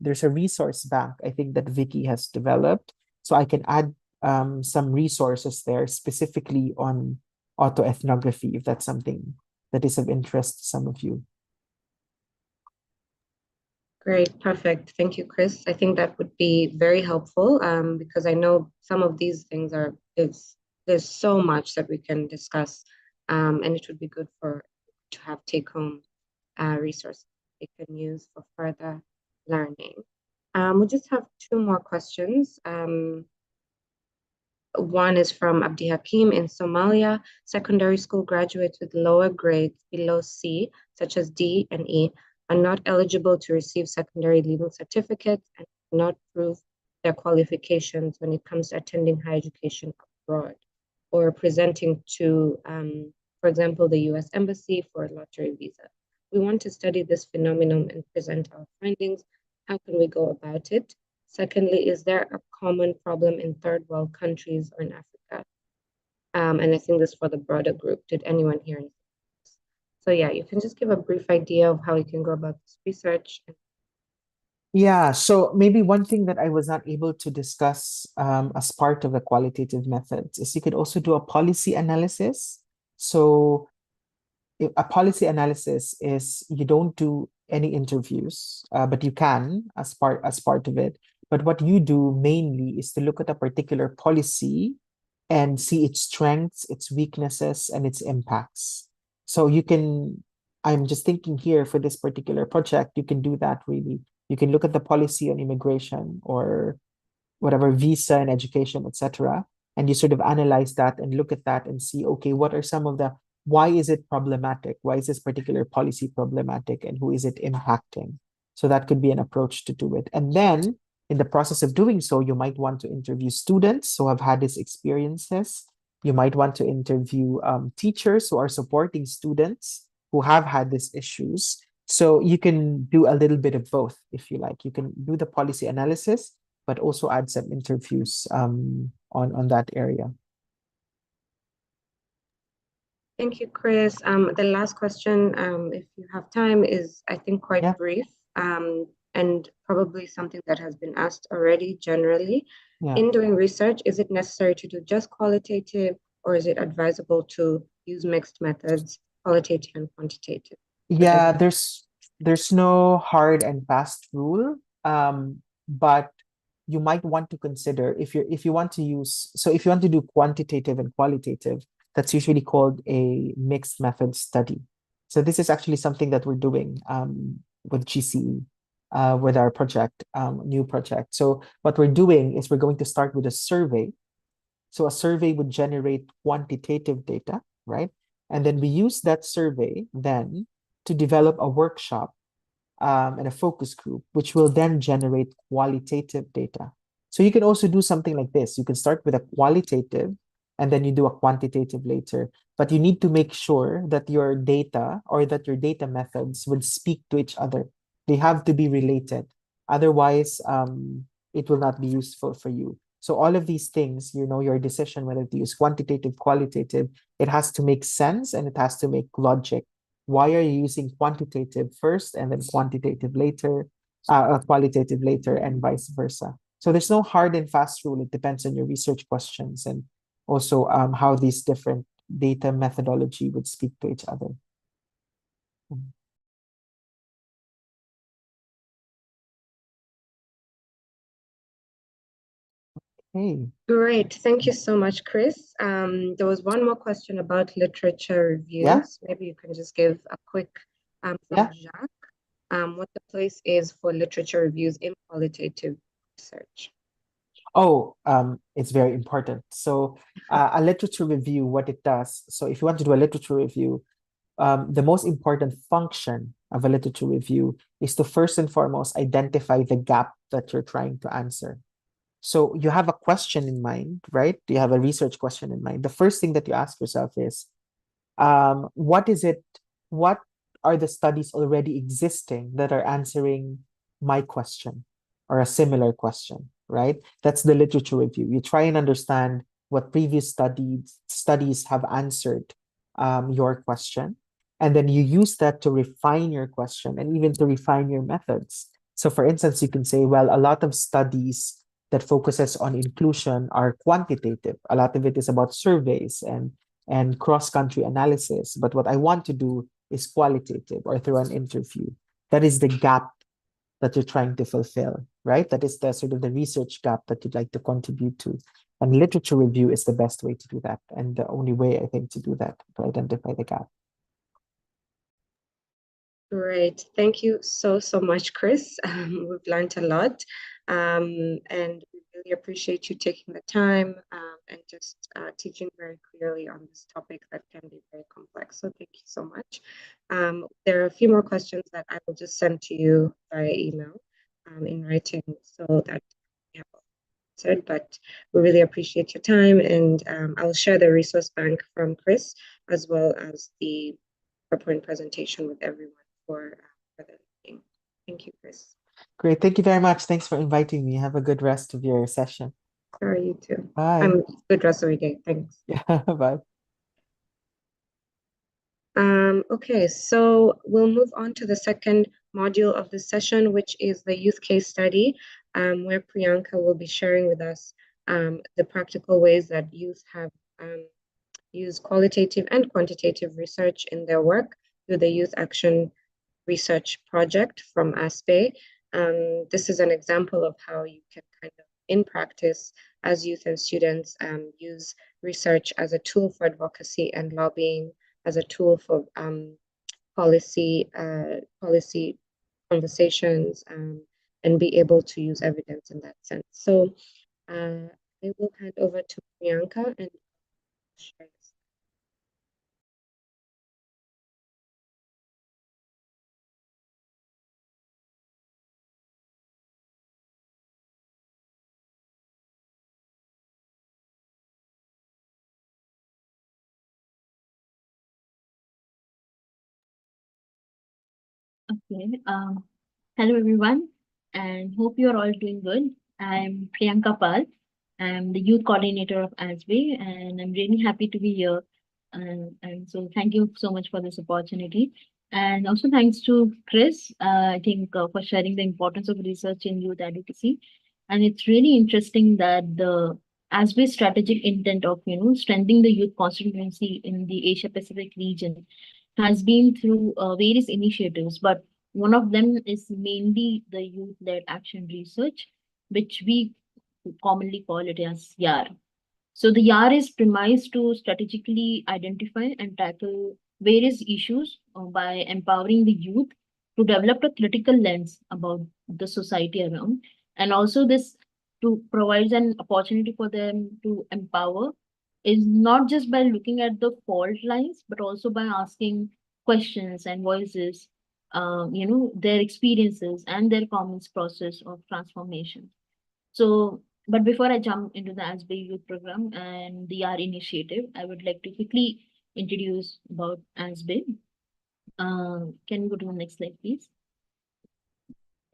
S3: there's a resource bank I think that Vicky has developed. So I can add some resources there specifically on autoethnography, if that's something that is of interest to some of you.
S2: Great, perfect. Thank you, Chris. I think that would be very helpful because I know some of these things there's so much that we can discuss, and it would be good to have take-home resources they can use for further learning. We just have two more questions. One is from Abdi Hakim in Somalia. Secondary school graduates with lower grades below C, such as D and E, are not eligible to receive secondary leaving certificates and not prove their qualifications when it comes to attending higher education abroad or presenting to, for example, the US Embassy for a lottery visa. We want to study this phenomenon and present our findings. How can we go about it? Secondly, is there a common problem in third world countries or in Africa? And I think this for the broader group. Did anyone hear anything? So yeah, you can just give a brief idea of how you can go about this research.
S3: Yeah, so maybe one thing that I was not able to discuss as part of the qualitative methods is you could also do a policy analysis. So a policy analysis is you don't do any interviews, but you can as part of it. But what you do mainly is to look at a particular policy and see its strengths, its weaknesses, and its impacts. So I'm just thinking here for this particular project, you can do that really. You can look at the policy on immigration or whatever visa and education, etc. And you sort of analyze that and look at that and see, okay, what are some of why is it problematic? Why is this particular policy problematic and who is it impacting? So that could be an approach to do it. And then in the process of doing so, you might want to interview students who have had these experiences. You might want to interview teachers who are supporting students who have had these issues. So you can do a little bit of both, if you like. You can do the policy analysis, but also add some interviews on that area.
S2: Thank you, Chris. The last question, if you have time, is I think quite brief and probably something that has been asked already generally.
S3: Yeah.
S2: In doing research, is it necessary to do just qualitative or is it advisable to use mixed methods, qualitative and quantitative?
S3: Yeah, there's no hard and fast rule, but you might want to consider if you want to do quantitative and qualitative, that's usually called a mixed method study. So this is actually something that we're doing with GCE, with our project, new project. So what we're doing is we're going to start with a survey. So a survey would generate quantitative data, right? And then we use that survey then to develop a workshop and a focus group, which will then generate qualitative data. So you can also do something like this. You can start with a qualitative and then you do a quantitative later. But you need to make sure that your data or that your data methods would speak to each other. They have to be related. Otherwise, it will not be useful for you. So all of these things, your decision whether to use quantitative, qualitative, it has to make sense and it has to make logic. Why are you using quantitative first and then qualitative later, and vice versa? So there's no hard and fast rule. It depends on your research questions and also how these different data methodology would speak to each other. Okay.
S2: Great. Thank you so much, Chris. There was one more question about literature reviews.
S3: Yeah.
S2: Maybe you can just give a quick from Jacques, what the place is for literature reviews in qualitative research.
S3: Oh, it's very important. So a literature review, what it does. So if you want to do a literature review, the most important function of a literature review is to first and foremost identify the gap that you're trying to answer. So you have a question in mind, right? You have a research question in mind. The first thing that you ask yourself is, what are the studies already existing that are answering my question or a similar question, right? That's the literature review. You try and understand what previous studies have answered your question, and then you use that to refine your question and even to refine your methods. So for instance, you can say, well, a lot of studies that focuses on inclusion are quantitative. A lot of it is about surveys and cross-country analysis. But what I want to do is qualitative or through an interview. That is the gap that you're trying to fulfill, right? That is the sort of the research gap that you'd like to contribute to. And literature review is the best way to do that. And the only way, I think, to do that, to identify the gap.
S2: Great. Thank you so much, Chris. We've learned a lot. And we really appreciate you taking the time and just teaching very clearly on this topic that can be very complex. So thank you so much. There are a few more questions that I will just send to you via email in writing so that you have answered. But we really appreciate your time, and I will share the resource bank from Chris as well as the PowerPoint presentation with everyone for the meeting. Thank you, Chris.
S3: Great. Thank you very much. Thanks for inviting me. Have a good rest of your session.
S2: All right, you too.
S3: Bye.
S2: Good rest of your day. Thanks.
S3: Yeah, bye.
S2: Okay, so we'll move on to the second module of the session, which is the youth case study, where Priyanka will be sharing with us the practical ways that youth have used qualitative and quantitative research in their work through the Youth Action Research Project from ASPE. This is an example of how you can kind of, in practice, as youth and students, use research as a tool for advocacy and lobbying, as a tool for policy conversations, and be able to use evidence in that sense. So I will hand over to Priyanka and share.
S5: Okay. Hello everyone, and hope you're all doing good. I'm Priyanka Pal. I'm the youth coordinator of ASBE, and I'm really happy to be here. And so thank you so much for this opportunity. And also thanks to Chris, I think, for sharing the importance of research in youth advocacy. And it's really interesting that the ASBE strategic intent of, strengthening the youth constituency in the Asia Pacific region has been through various initiatives, but one of them is mainly the youth-led action research, which we commonly call it as YAR. So the YAR is premised to strategically identify and tackle various issues by empowering the youth to develop a critical lens about the society around, and also this to provides an opportunity for them to empower is not just by looking at the fault lines, but also by asking questions and voices, their experiences and their comments process of transformation. So, but before I jump into the ASBE Youth Program and the YAR initiative, I would like to quickly introduce about ASBE. Can you go to the next slide, please?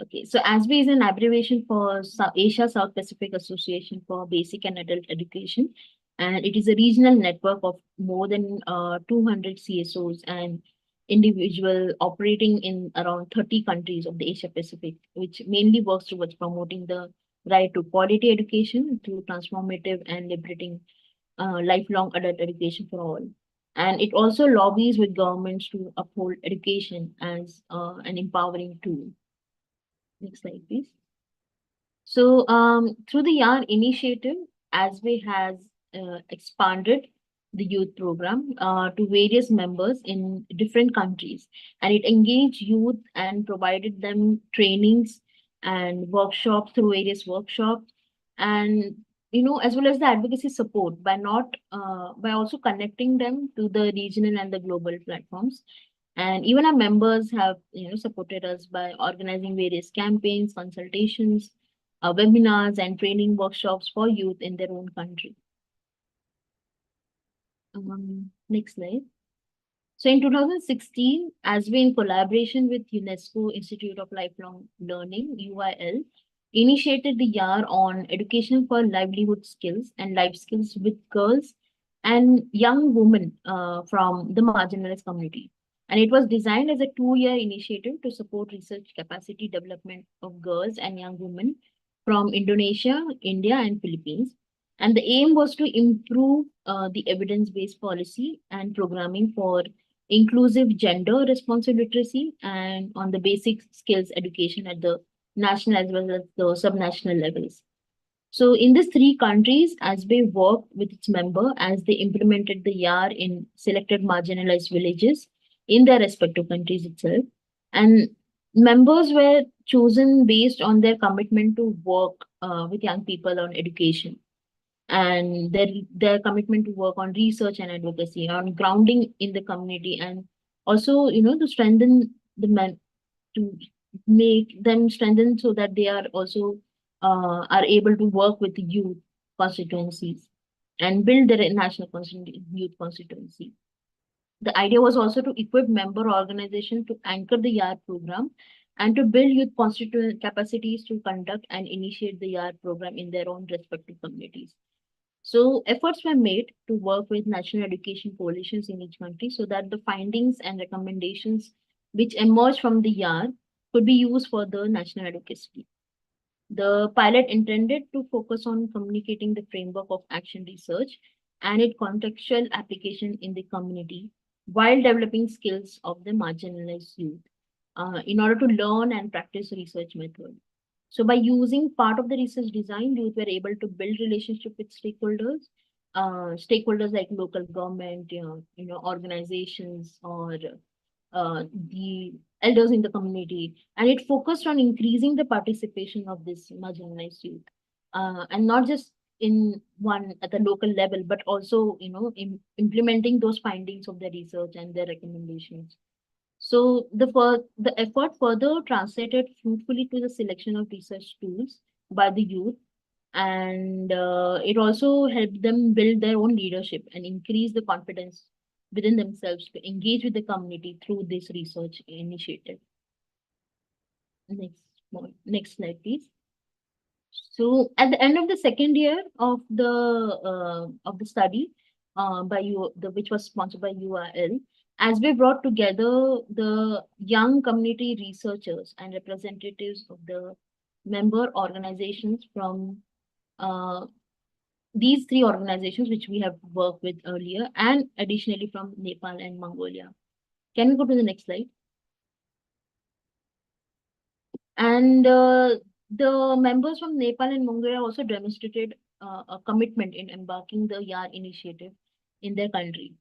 S5: Okay, so ASBE is an abbreviation for Asia South Pacific Association for Basic and Adult Education, and it is a regional network of more than 200 CSOs and individual operating in around 30 countries of the Asia Pacific, which mainly works towards promoting the right to quality education through transformative and liberating lifelong adult education for all. And it also lobbies with governments to uphold education as an empowering tool. Next slide, please. So through the YAR initiative, ASBE has expanded the youth program to various members in different countries, and it engaged youth and provided them trainings and workshops through various workshops. And as well as the advocacy support by also connecting them to the regional and the global platforms. And even our members have, supported us by organizing various campaigns, consultations, webinars, and training workshops for youth in their own country. Next slide. So in 2016, ASWE, in collaboration with UNESCO Institute of Lifelong Learning, UIL, initiated the year on education for livelihood skills and life skills with girls and young women from the marginalized community. And it was designed as a 2-year initiative to support research capacity development of girls and young women from Indonesia, India, and Philippines. And the aim was to improve the evidence-based policy and programming for inclusive gender responsive literacy and on the basic skills education at the national as well as the subnational levels. So in these 3 countries, ASBE worked with its member as they implemented the YAR in selected marginalized villages in their respective countries itself. And members were chosen based on their commitment to work with young people on education and their commitment to work on research and advocacy, on grounding in the community, and also, to strengthen the men, to make them strengthen so that they are also are able to work with the youth constituencies and build their national youth constituency. The idea was also to equip member organizations to anchor the YAR program and to build youth constituent capacities to conduct and initiate the YAR program in their own respective communities. So efforts were made to work with national education coalitions in each country so that the findings and recommendations which emerged from the YAR could be used for the national advocacy. The pilot intended to focus on communicating the framework of action research and its contextual application in the community while developing skills of the marginalized youth in order to learn and practice research methods. So by using part of the research design, youth were able to build relationship with stakeholders like local government, organizations, or the elders in the community. And it focused on increasing the participation of this marginalized youth, and not just in one at the local level, but also, in implementing those findings of the research and their recommendations. So the effort further translated fruitfully to the selection of research tools by the youth, and it also helped them build their own leadership and increase the confidence within themselves to engage with the community through this research initiative. Next slide, please. So at the end of the second year of the study, which was sponsored by UIL, ASBE brought together the young community researchers and representatives of the member organizations from these 3 organizations which we have worked with earlier, and additionally from Nepal and Mongolia. Can we go to the next slide? And the members from Nepal and Mongolia also demonstrated a commitment in embarking the YAR initiative in their country.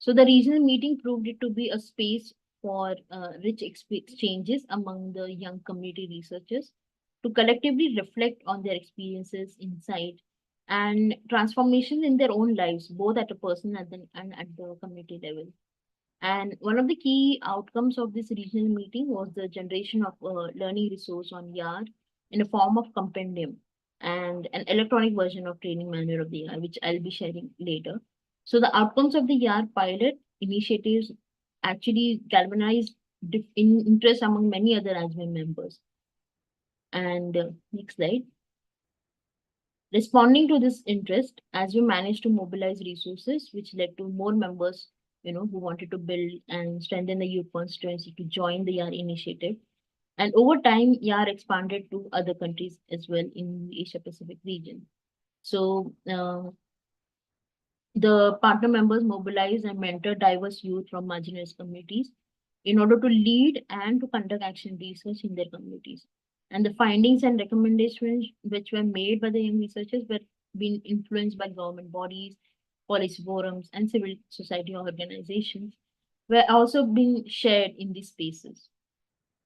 S5: So the regional meeting proved it to be a space for rich exchanges among the young community researchers to collectively reflect on their experiences, insight, and transformation in their own lives, both at a personal and at the community level. And one of the key outcomes of this regional meeting was the generation of a learning resource on YAR in a form of compendium and an electronic version of training manual of the YAR, which I'll be sharing later. So the outcomes of the YAR pilot initiatives actually galvanized interest among many other ASBE members. And next slide. Responding to this interest, ASBE managed to mobilize resources, which led to more members, who wanted to build and strengthen the youth constituency to join the YAR initiative. And over time, YAR expanded to other countries as well in the Asia Pacific region. So the partner members mobilized and mentored diverse youth from marginalized communities in order to lead and to conduct action research in their communities. And the findings and recommendations which were made by the young researchers were being influenced by government bodies, policy forums, and civil society organizations were also being shared in these spaces.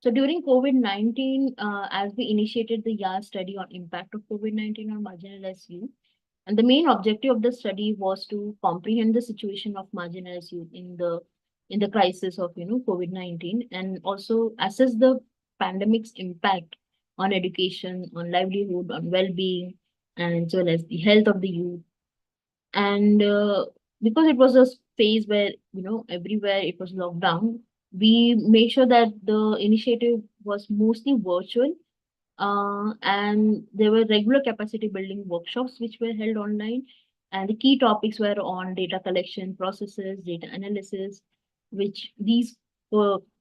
S5: So during COVID-19, as we initiated the YAR study on impact of COVID-19 on marginalized youth, And the main objective of the study was to comprehend the situation of marginalized youth in the crisis of COVID-19, and also assess the pandemic's impact on education, on livelihood, on well-being, and as well as the health of the youth. And because it was a phase where everywhere it was locked down, we made sure that the initiative was mostly virtual, and there were regular capacity building workshops which were held online. And the key topics were on data collection processes, data analysis, which these topics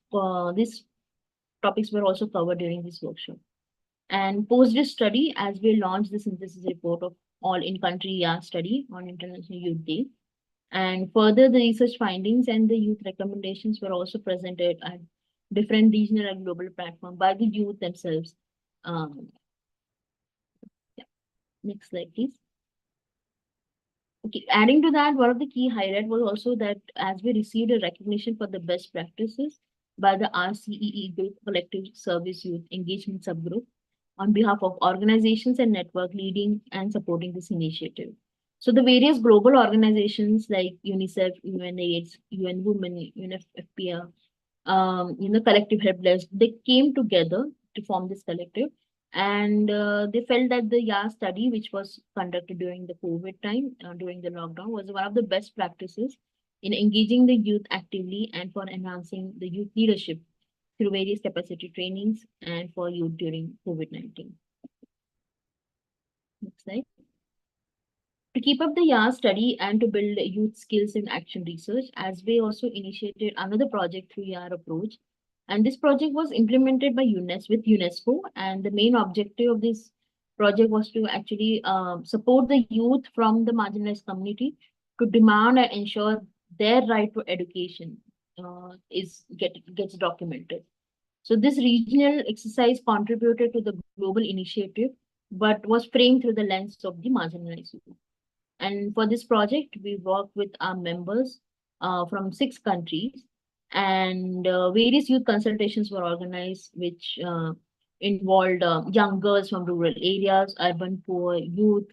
S5: were also covered during this workshop. And post this study, as we launched the synthesis report of all in-country YA study on International Youth Day. And further, the research findings and the youth recommendations were also presented at different regional and global platforms by the youth themselves. Yeah. Next slide, please. Okay, adding to that, one of the key highlight was also that as we received a recognition for the best practices by the RCEE Group Collective Service Youth Engagement Subgroup on behalf of organizations and network leading and supporting this initiative. So the various global organizations like UNICEF, UNAIDS, UN Women, UNFPA, Collective Helpless, they came together to form this collective. And they felt that the YA study, which was conducted during the COVID time, during the lockdown, was one of the best practices in engaging the youth actively and for enhancing the youth leadership through various capacity trainings and for youth during COVID-19. Next slide. To keep up the YA study and to build youth skills in action research, ASBE also initiated another project through YA approach. And this project was implemented by UNESCO. And the main objective of this project was to actually support the youth from the marginalized community to demand and ensure their right to education gets documented. So this regional exercise contributed to the global initiative, but was framed through the lens of the marginalized youth. And for this project, we worked with our members from 6 countries, and various youth consultations were organized, which involved young girls from rural areas, urban poor youth,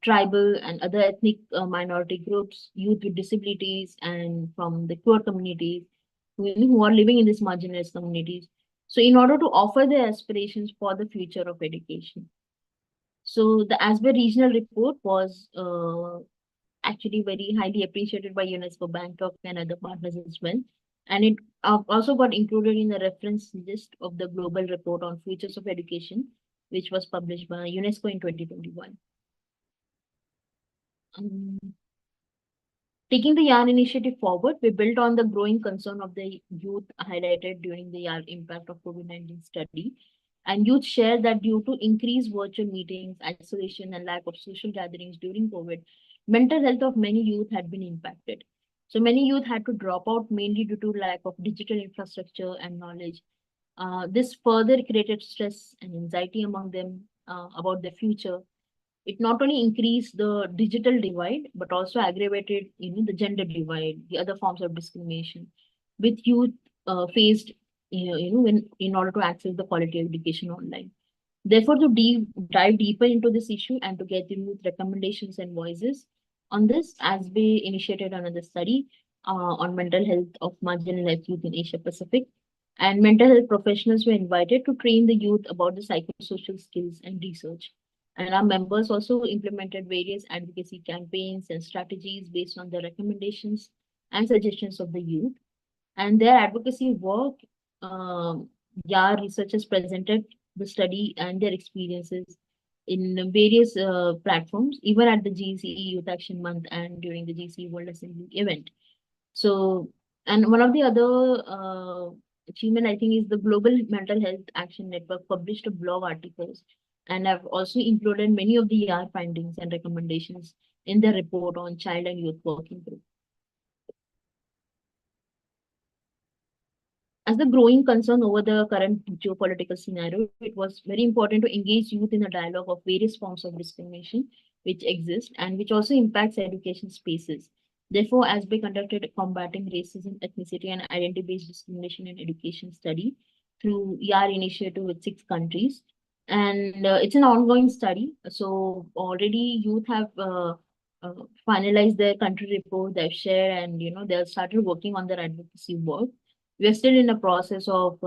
S5: tribal and other ethnic minority groups, youth with disabilities, and from the poor communities who are living in these marginalized communities. So in order to offer their aspirations for the future of education. So the ASBE regional report was actually very highly appreciated by UNESCO, Bangkok, and other partners as well. And it also got included in the reference list of the global report on futures of education, which was published by UNESCO in 2021. Taking the YAR initiative forward, we built on the growing concern of the youth highlighted during the YAR impact of COVID-19 study. And youth shared that due to increased virtual meetings, isolation, and lack of social gatherings during COVID, mental health of many youth had been impacted. So many youth had to drop out mainly due to lack of digital infrastructure and knowledge. This further created stress and anxiety among them about the future. It not only increased the digital divide, but also aggravated the gender divide, the other forms of discrimination, with youth faced in order to access the quality education online. Therefore, to dive deeper into this issue and to get the youth recommendations and voices on this, ASBE initiated another study on mental health of marginalized youth in Asia Pacific. And mental health professionals were invited to train the youth about the psychosocial skills and research. And our members also implemented various advocacy campaigns and strategies based on the recommendations and suggestions of the youth. And their advocacy work, YAR researchers presented the study and their experiences in various platforms, even at the GCE Youth Action Month and during the GCE World Assembly event. So, and one of the other achievement, I think, is the Global Mental Health Action Network published a blog articles and have also included many of the YAR findings and recommendations in their report on Child and Youth Working Group. As the growing concern over the current geopolitical scenario, it was very important to engage youth in a dialogue of various forms of discrimination which exist and which also impacts education spaces. Therefore, ASBE conducted a combating racism, ethnicity, and identity-based discrimination in education study through YAR initiative with 6 countries. And it's an ongoing study. So already youth have finalized their country report, they've shared, and they've started working on their advocacy work. We are still in the process of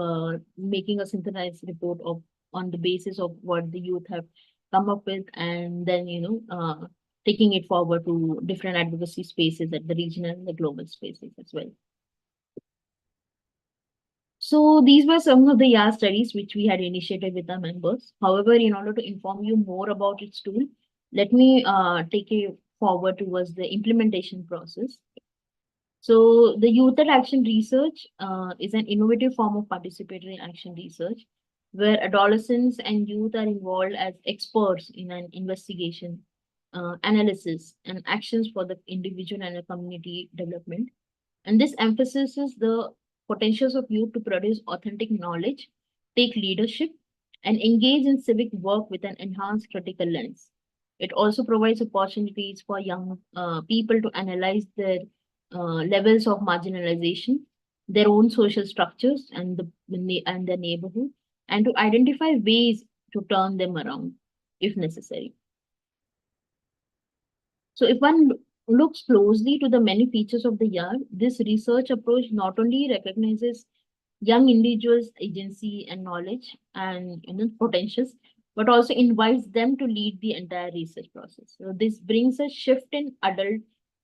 S5: making a synthesized report of on the basis of what the youth have come up with, and then taking it forward to different advocacy spaces at the regional and the global spaces as well. So these were some of the YAR studies which we had initiated with our members. However, in order to inform you more about its tool, let me take you forward towards the implementation process. So the Youth-led Action Research is an innovative form of participatory action research where adolescents and youth are involved as experts in an investigation, analysis, and actions for the individual and the community development. And this emphasizes the potentials of youth to produce authentic knowledge, take leadership, and engage in civic work with an enhanced critical lens. It also provides opportunities for young people to analyze their levels of marginalization, their own social structures, and their neighborhood, and to identify ways to turn them around if necessary. So if one looks closely to the many features of the YAR, this research approach not only recognizes young individuals' agency and knowledge and potentials, but also invites them to lead the entire research process. So this brings a shift in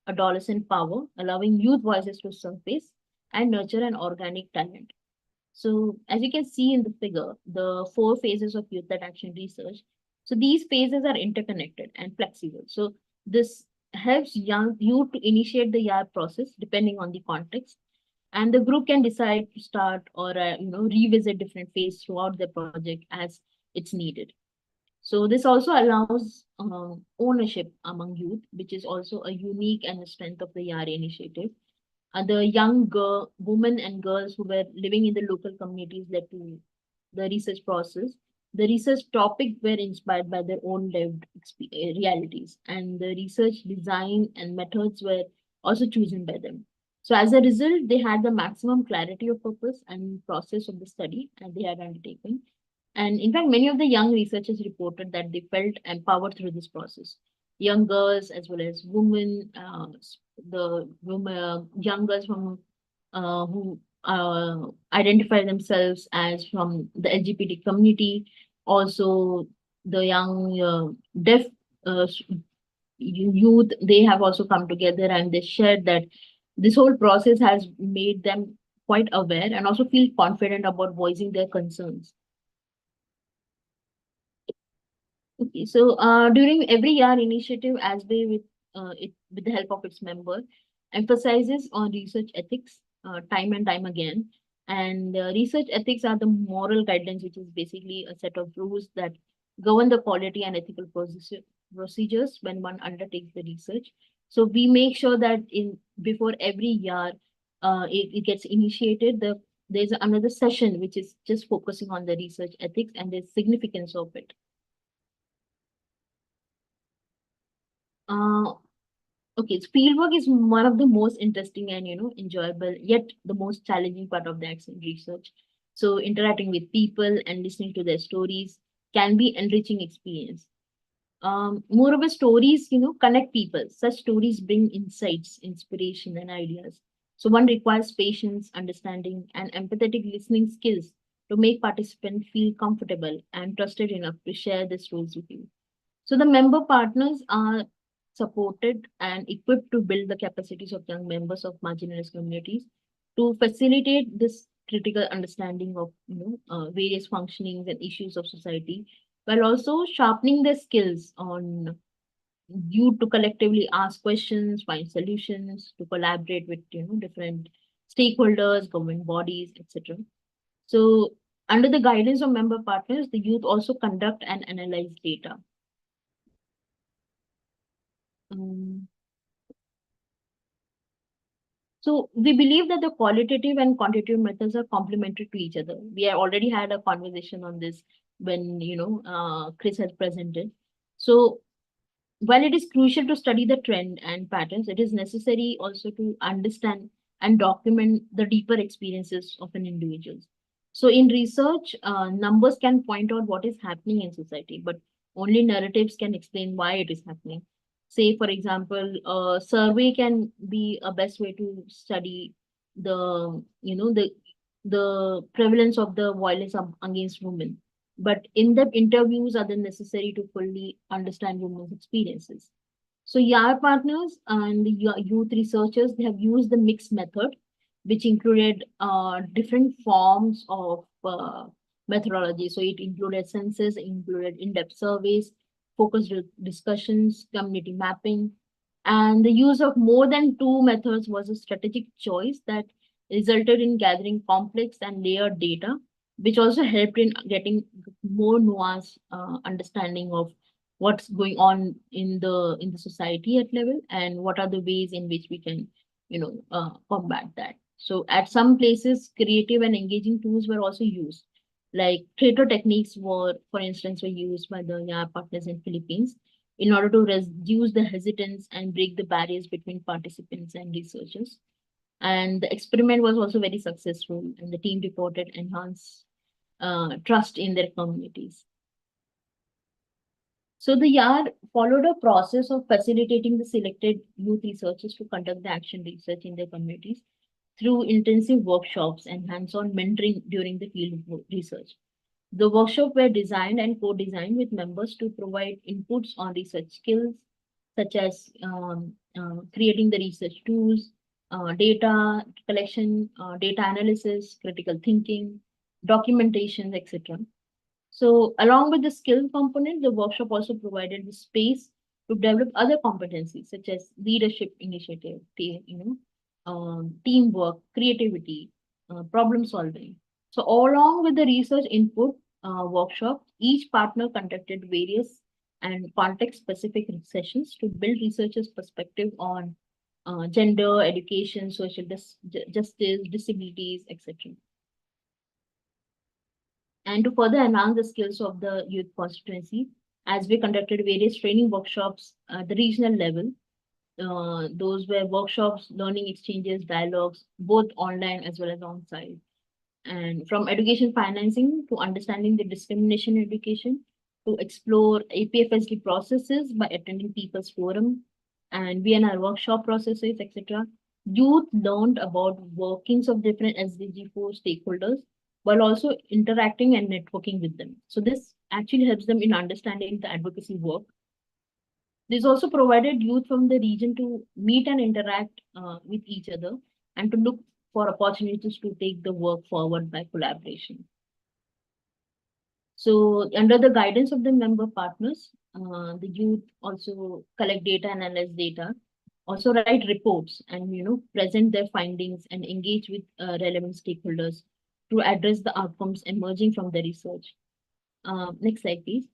S5: adolescent power, allowing youth voices to surface and nurture an organic talent. So as you can see in the figure, the 4 phases of youth-led action research. So these phases are interconnected and flexible. So this helps young youth to initiate the YAR process depending on the context, and the group can decide to start or revisit different phases throughout the project as it's needed. So this also allows ownership among youth, which is also a unique and a strength of the YAR initiative. The young women and girls who were living in the local communities led to the research process. The research topic were inspired by their own lived realities, and the research design and methods were also chosen by them. So as a result, they had the maximum clarity of purpose and process of the study and they had undertaken. And in fact, many of the young researchers reported that they felt empowered through this process. Young girls as well as women, the women, young girls from who identify themselves as from the LGBT community, also the young deaf youth, they have also come together and they shared that this whole process has made them quite aware and also feel confident about voicing their concerns. Okay, so during every YAR initiative, ASBE with the help of its member emphasizes on research ethics time and time again. And research ethics are the moral guidelines, which is basically a set of rules that govern the quality and ethical procedures when one undertakes the research. So we make sure that before every YAR it gets initiated, there's another session which is just focusing on the research ethics and the significance of it. Okay, so fieldwork is one of the most interesting and enjoyable, yet the most challenging part of the action research. So interacting with people and listening to their stories can be enriching experience. Moreover, stories connect people. Such stories bring insights, inspiration, and ideas. So one requires patience, understanding, and empathetic listening skills to make participants feel comfortable and trusted enough to share their stories with you. So the member partners are supported and equipped to build the capacities of young members of marginalized communities to facilitate this critical understanding of various functionings and issues of society, while also sharpening their skills on you to collectively ask questions, find solutions, to collaborate with different stakeholders, government bodies, etc. So under the guidance of member partners, the youth also conduct and analyze data. So we believe that the qualitative and quantitative methods are complementary to each other. We have already had a conversation on this when Chris has presented. So while it is crucial to study the trend and patterns, it is necessary also to understand and document the deeper experiences of an individual. So in research, numbers can point out what is happening in society, but only narratives can explain why it is happening. Say, for example, a survey can be a best way to study the, the prevalence of the violence against women. But in-depth interviews are then necessary to fully understand women's experiences. So YAR partners and the youth researchers, they have used the mixed method, which included different forms of methodology. So it included census, included in-depth surveys, focused discussions, community mapping, and the use of more than two methods was a strategic choice that resulted in gathering complex and layered data, which also helped in getting more nuanced understanding of what's going on in the society at level and what are the ways in which we can combat that. So at some places creative and engaging tools were also used, like theater techniques were, for instance, were used by the YAR partners in Philippines in order to reduce the hesitance and break the barriers between participants and researchers. And the experiment was also very successful, and the team reported enhanced trust in their communities. So the YAR followed a process of facilitating the selected youth researchers to conduct the action research in their communities through intensive workshops and hands-on mentoring during the field research. The workshops were designed and co-designed with members to provide inputs on research skills, such as creating the research tools, data collection, data analysis, critical thinking, documentation, etc. So along with the skill component, the workshop also provided the space to develop other competencies such as leadership initiative, teamwork, creativity, problem solving. So along with the research input workshop, each partner conducted various and context-specific sessions to build researchers' perspective on gender, education, social justice, disabilities, etc. And to further enhance the skills of the youth constituency, as we conducted various training workshops at the regional level, those were workshops, learning exchanges, dialogues, both online as well as on-site. And from education financing to understanding the discrimination education, to explore APFSD processes by attending People's Forum and VNR workshop processes, etc. Youth learned about workings of different SDG4 stakeholders while also interacting and networking with them. So this actually helps them in understanding the advocacy work. This also provided youth from the region to meet and interact with each other and to look for opportunities to take the work forward by collaboration. So under the guidance of the member partners, the youth also collect data and analyze data, also write reports and present their findings and engage with relevant stakeholders to address the outcomes emerging from the research. Next slide, please.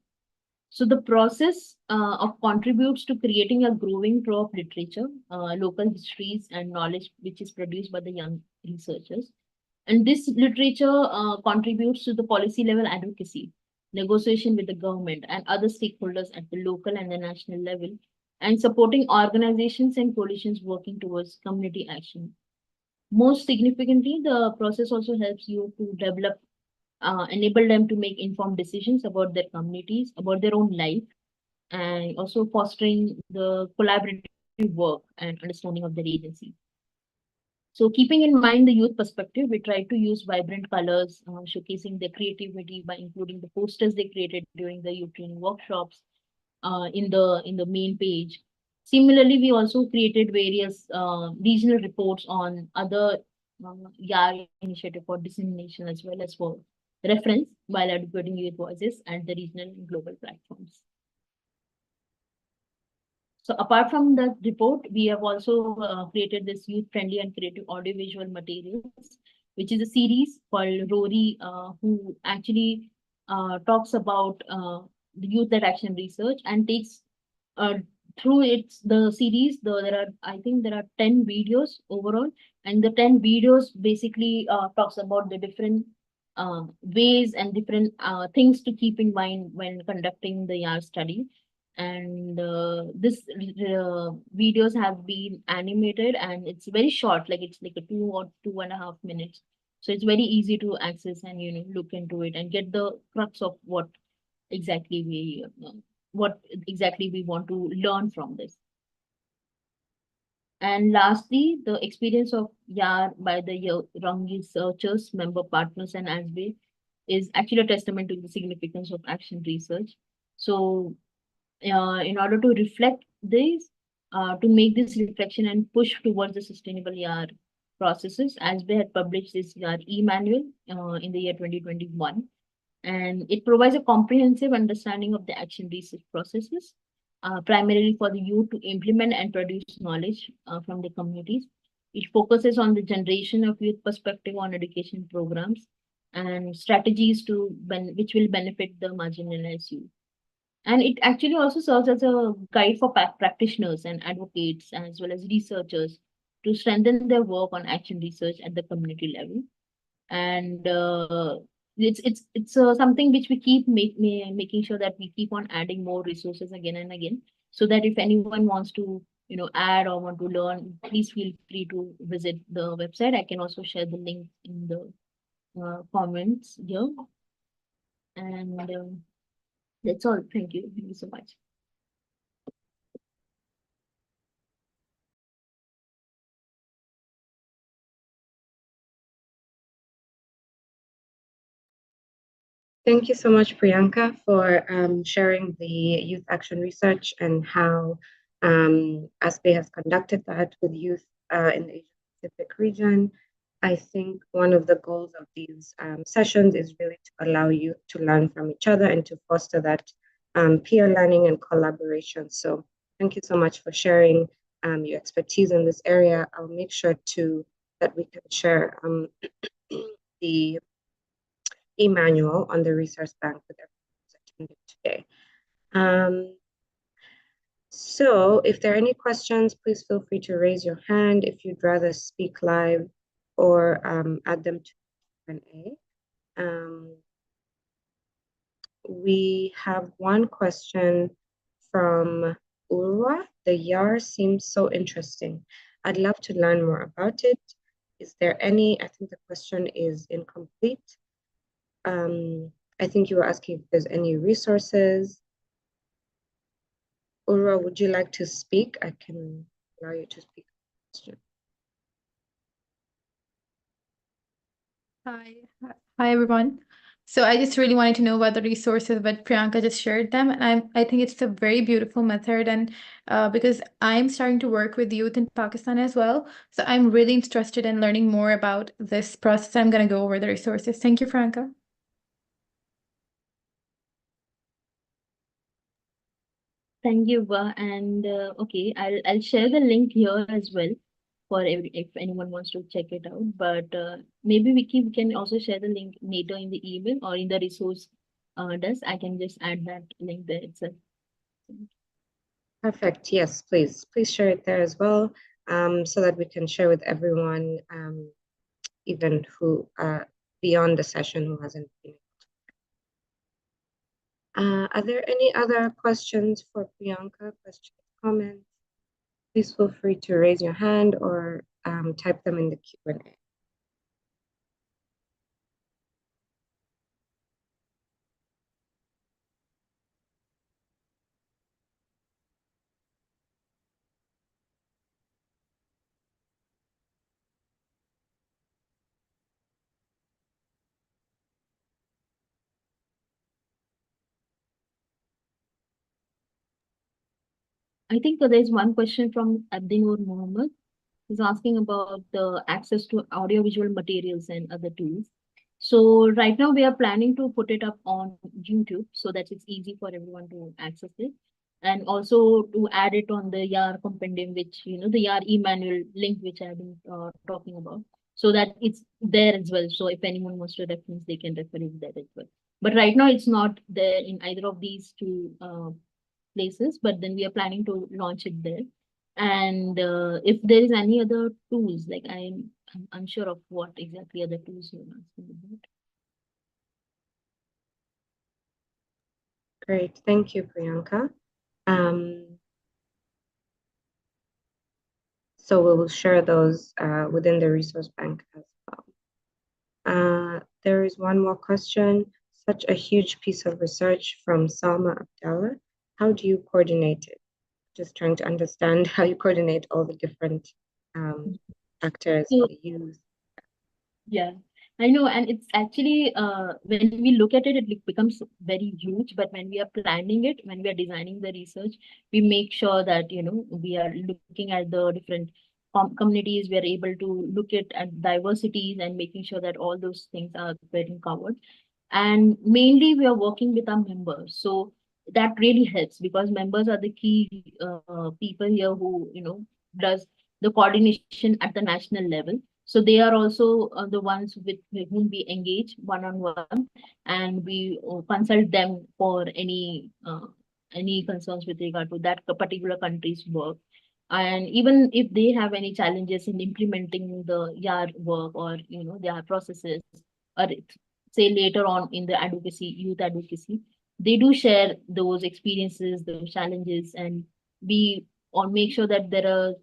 S5: So the process of contributes to creating a growing trove of literature, local histories and knowledge which is produced by the young researchers. And this literature contributes to the policy level advocacy, negotiation with the government and other stakeholders at the local and the national level, and supporting organizations and coalitions working towards community action. Most significantly, the process also helps you to develop, enable them to make informed decisions about their communities, about their own life, and also fostering the collaborative work and understanding of their agency. So keeping in mind the youth perspective, we try to use vibrant colors, showcasing their creativity by including the posters they created during the youth training workshops in the main page. Similarly, we also created various regional reports on other YAR initiative for dissemination as well as for reference while advocating youth voices at the regional and global platforms. So apart from that report, we have also created this youth-friendly and creative audiovisual materials, which is a series called Rory, who actually talks about the youth-led action research and takes through the series. I think there are 10 videos overall, and the 10 videos basically talks about the different ways and different things to keep in mind when conducting the YAR study. And this videos have been animated and it's very short, like it's like a 2 or 2.5 minutes. So it's very easy to access and look into it and get the crux of exactly we what exactly we want to learn from this. And lastly, the experience of YAR by the young researchers, member partners, and ASBE is actually a testament to the significance of action research. So, in order to reflect this, to make this reflection and push towards the sustainable YAR processes, ASBE had published this YAR e-manual in the year 2021, and it provides a comprehensive understanding of the action research processes, primarily for the youth to implement and produce knowledge from the communities. It focuses on the generation of youth perspective on education programs and strategies which will benefit the marginalized youth. And it actually also serves as a guide for practitioners and advocates as well as researchers to strengthen their work on action research at the community level. And it's something which we keep making sure that we keep on adding more resources again and again, so that if anyone wants to add or want to learn, please feel free to visit the website. I can also share the link in the comments here. And that's all. Thank you so much.
S2: Thank you so much, Priyanka, for sharing the youth action research and how ASBE has conducted that with youth in the Asia Pacific region. I think one of the goals of these sessions is really to allow youth to learn from each other and to foster that peer learning and collaboration. So thank you so much for sharing your expertise in this area. I'll make sure that we can share the e-manual on the resource bank with everyone who's attending today. So if there are any questions, please feel free to raise your hand if you'd rather speak live or add them to Q&A. We have one question from Urwa. The YAR seems so interesting. I'd love to learn more about it. Is there any, I think the question is incomplete. I think you were asking if there's any resources. Urwa, would you like to speak? I can allow you to speak.
S6: Hi everyone. So I just really wanted to know about the resources, but Priyanka just shared them, and I think it's a very beautiful method, and because I'm starting to work with youth in Pakistan as well, so I'm really interested in learning more about this process. I'm gonna go over the resources. Thank you, Priyanka.
S5: Thank you, Ba. And okay, I'll share the link here as well for if anyone wants to check it out. But maybe we can also share the link later in the email or in the resource desk. I can just add that link there itself.
S2: Perfect. Yes, please. Please share it there as well, so that we can share with everyone, even who beyond the session who hasn't been. Are there any other questions for Priyanka? Questions, comments? Please feel free to raise your hand or type them in the Q&A.
S5: I think there's one question from Abdinur Mohammed. He's asking about the access to audiovisual materials and other tools. So right now we are planning to put it up on YouTube so that it's easy for everyone to access it. And also to add it on the YAR compendium, which, the YAR e-manual link, which I've been talking about, so that it's there as well. So if anyone wants to reference, they can refer it there as well. But right now it's not there in either of these two places, but then we are planning to launch it there. And if there is any other tools, like I'm unsure of what exactly other tools you're asking about.
S2: Great, thank you, Priyanka. So we will share those within the resource bank as well. There is one more question. Such a huge piece of research from Salma Abdallah. How do you coordinate it? Just trying to understand how you coordinate all the different actors,
S5: So-
S2: the youth.
S5: Yeah, I know, and it's actually when we look at it, it becomes very huge. But when we are planning it, when we are designing the research, we make sure that we are looking at the different communities. We are able to look at diversities and making sure that all those things are getting covered. And mainly, we are working with our members, so that really helps because members are the key people here who does the coordination at the national level. So they are also the ones with whom we engage one-on-one, and we consult them for any concerns with regard to that particular country's work. And even if they have any challenges in implementing the YAR work or their processes, or say later on in the youth advocacy, they do share those experiences, those challenges, and we or make sure that there are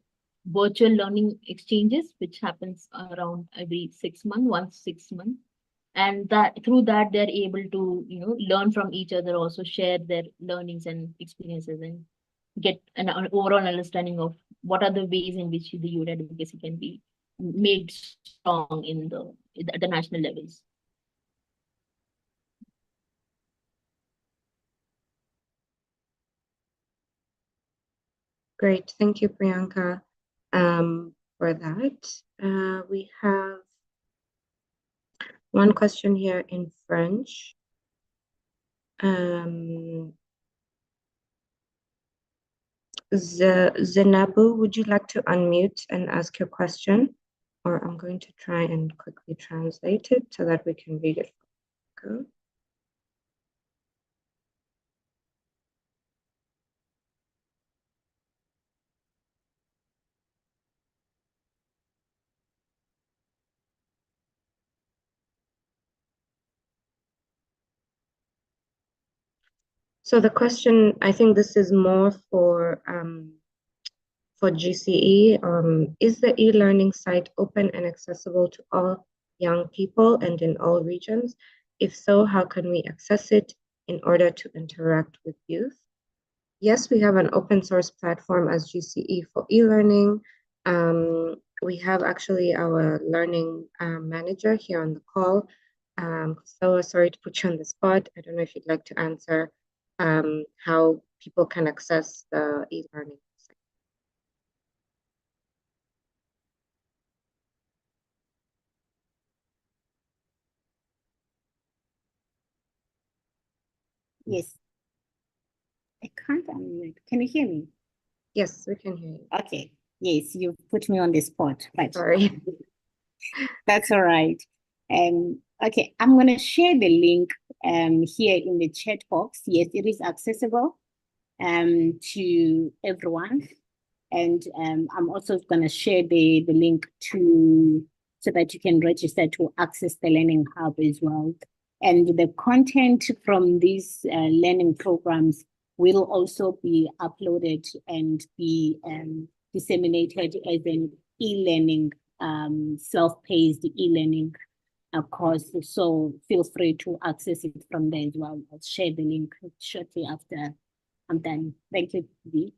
S5: virtual learning exchanges, which happens around every 6 months, once 6 months. And that through that they're able to, learn from each other, also share their learnings and experiences and get an overall understanding of what are the ways in which the youth advocacy can be made strong at the national levels.
S2: Great, thank you, Priyanka, for that. We have one question here in French. Zainabu, would you like to unmute and ask your question? Or I'm going to try and quickly translate it so that we can read it. Okay. So the question, I think this is more for GCE. Is the e-learning site open and accessible to all young people and in all regions? If so, how can we access it in order to interact with youth? Yes, we have an open source platform as GCE for e-learning. We have actually our learning manager here on the call. So sorry to put you on the spot. I don't know if you'd like to answer how people can access the e-learning site.
S7: Yes. I can't unmute. Can you hear me?
S2: Yes, we can hear you.
S7: Okay. Yes, you put me on the spot. But
S2: Sorry.
S7: that's all right. Okay, I'm going to share the link here in the chat box. Yes, it is accessible to everyone. And I'm also going to share the link so that you can register to access the Learning Hub as well. And the content from these learning programs will also be uploaded and be disseminated as an e-learning, self-paced e-learning course. So feel free to access it from there as well. I'll share the link shortly after I'm done. Thank you, Dee.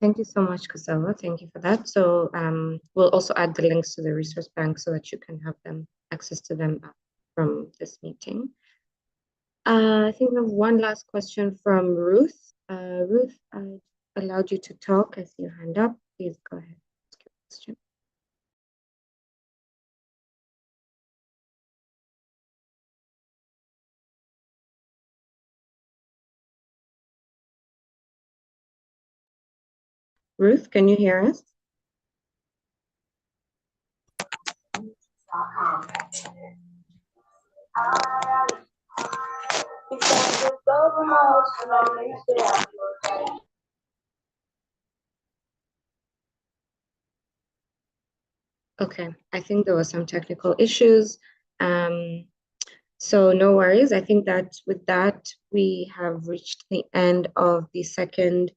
S2: Thank you so much, Kosala. Thank you for that. So we'll also add the links to the resource bank so that you can have them access to them from this meeting. I think we have one last question from Ruth. Ruth, I allowed you to talk. I see your hand up. Please go ahead. Ask your question. Ruth, can you hear us? Okay, I think there were some technical issues. So no worries. I think that with that, we have reached the end of the second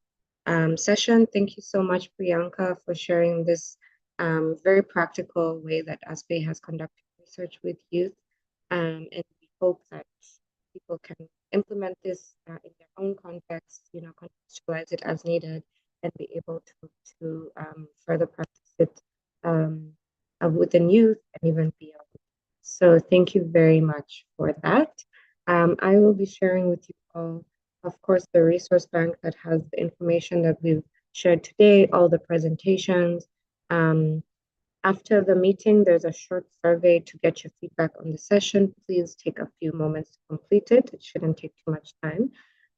S2: session. Thank you so much, Priyanka, for sharing this very practical way that ASPE has conducted research with youth. And we hope that people can implement this in their own context, contextualize it as needed, and be able to further practice it within youth and even beyond. So thank you very much for that. I will be sharing with you all, of course, the resource bank that has the information that we've shared today, all the presentations. After the meeting, there's a short survey to get your feedback on the session. Please take a few moments to complete it. It shouldn't take too much time.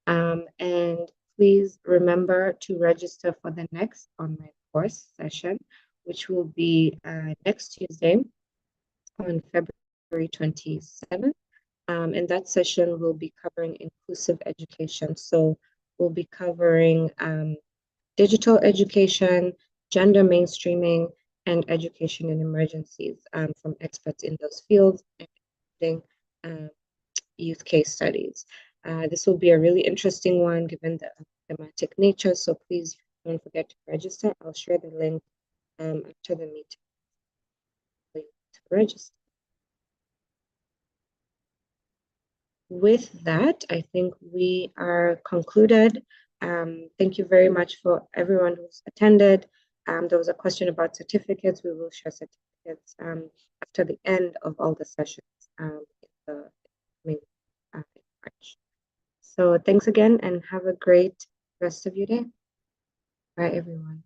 S2: And please remember to register for the next online course session, which will be next Tuesday on February 27th. And that session will be covering inclusive education. So we'll be covering digital education, gender mainstreaming, and education in emergencies from experts in those fields, including youth case studies. This will be a really interesting one given the thematic nature, so please don't forget to register. I'll share the link after the meeting for you to register. With that, I think we are concluded. Thank you very much for everyone who's attended. There was a question about certificates. We will share certificates after the end of all the sessions in March. So thanks again and have a great rest of your day. Bye, everyone.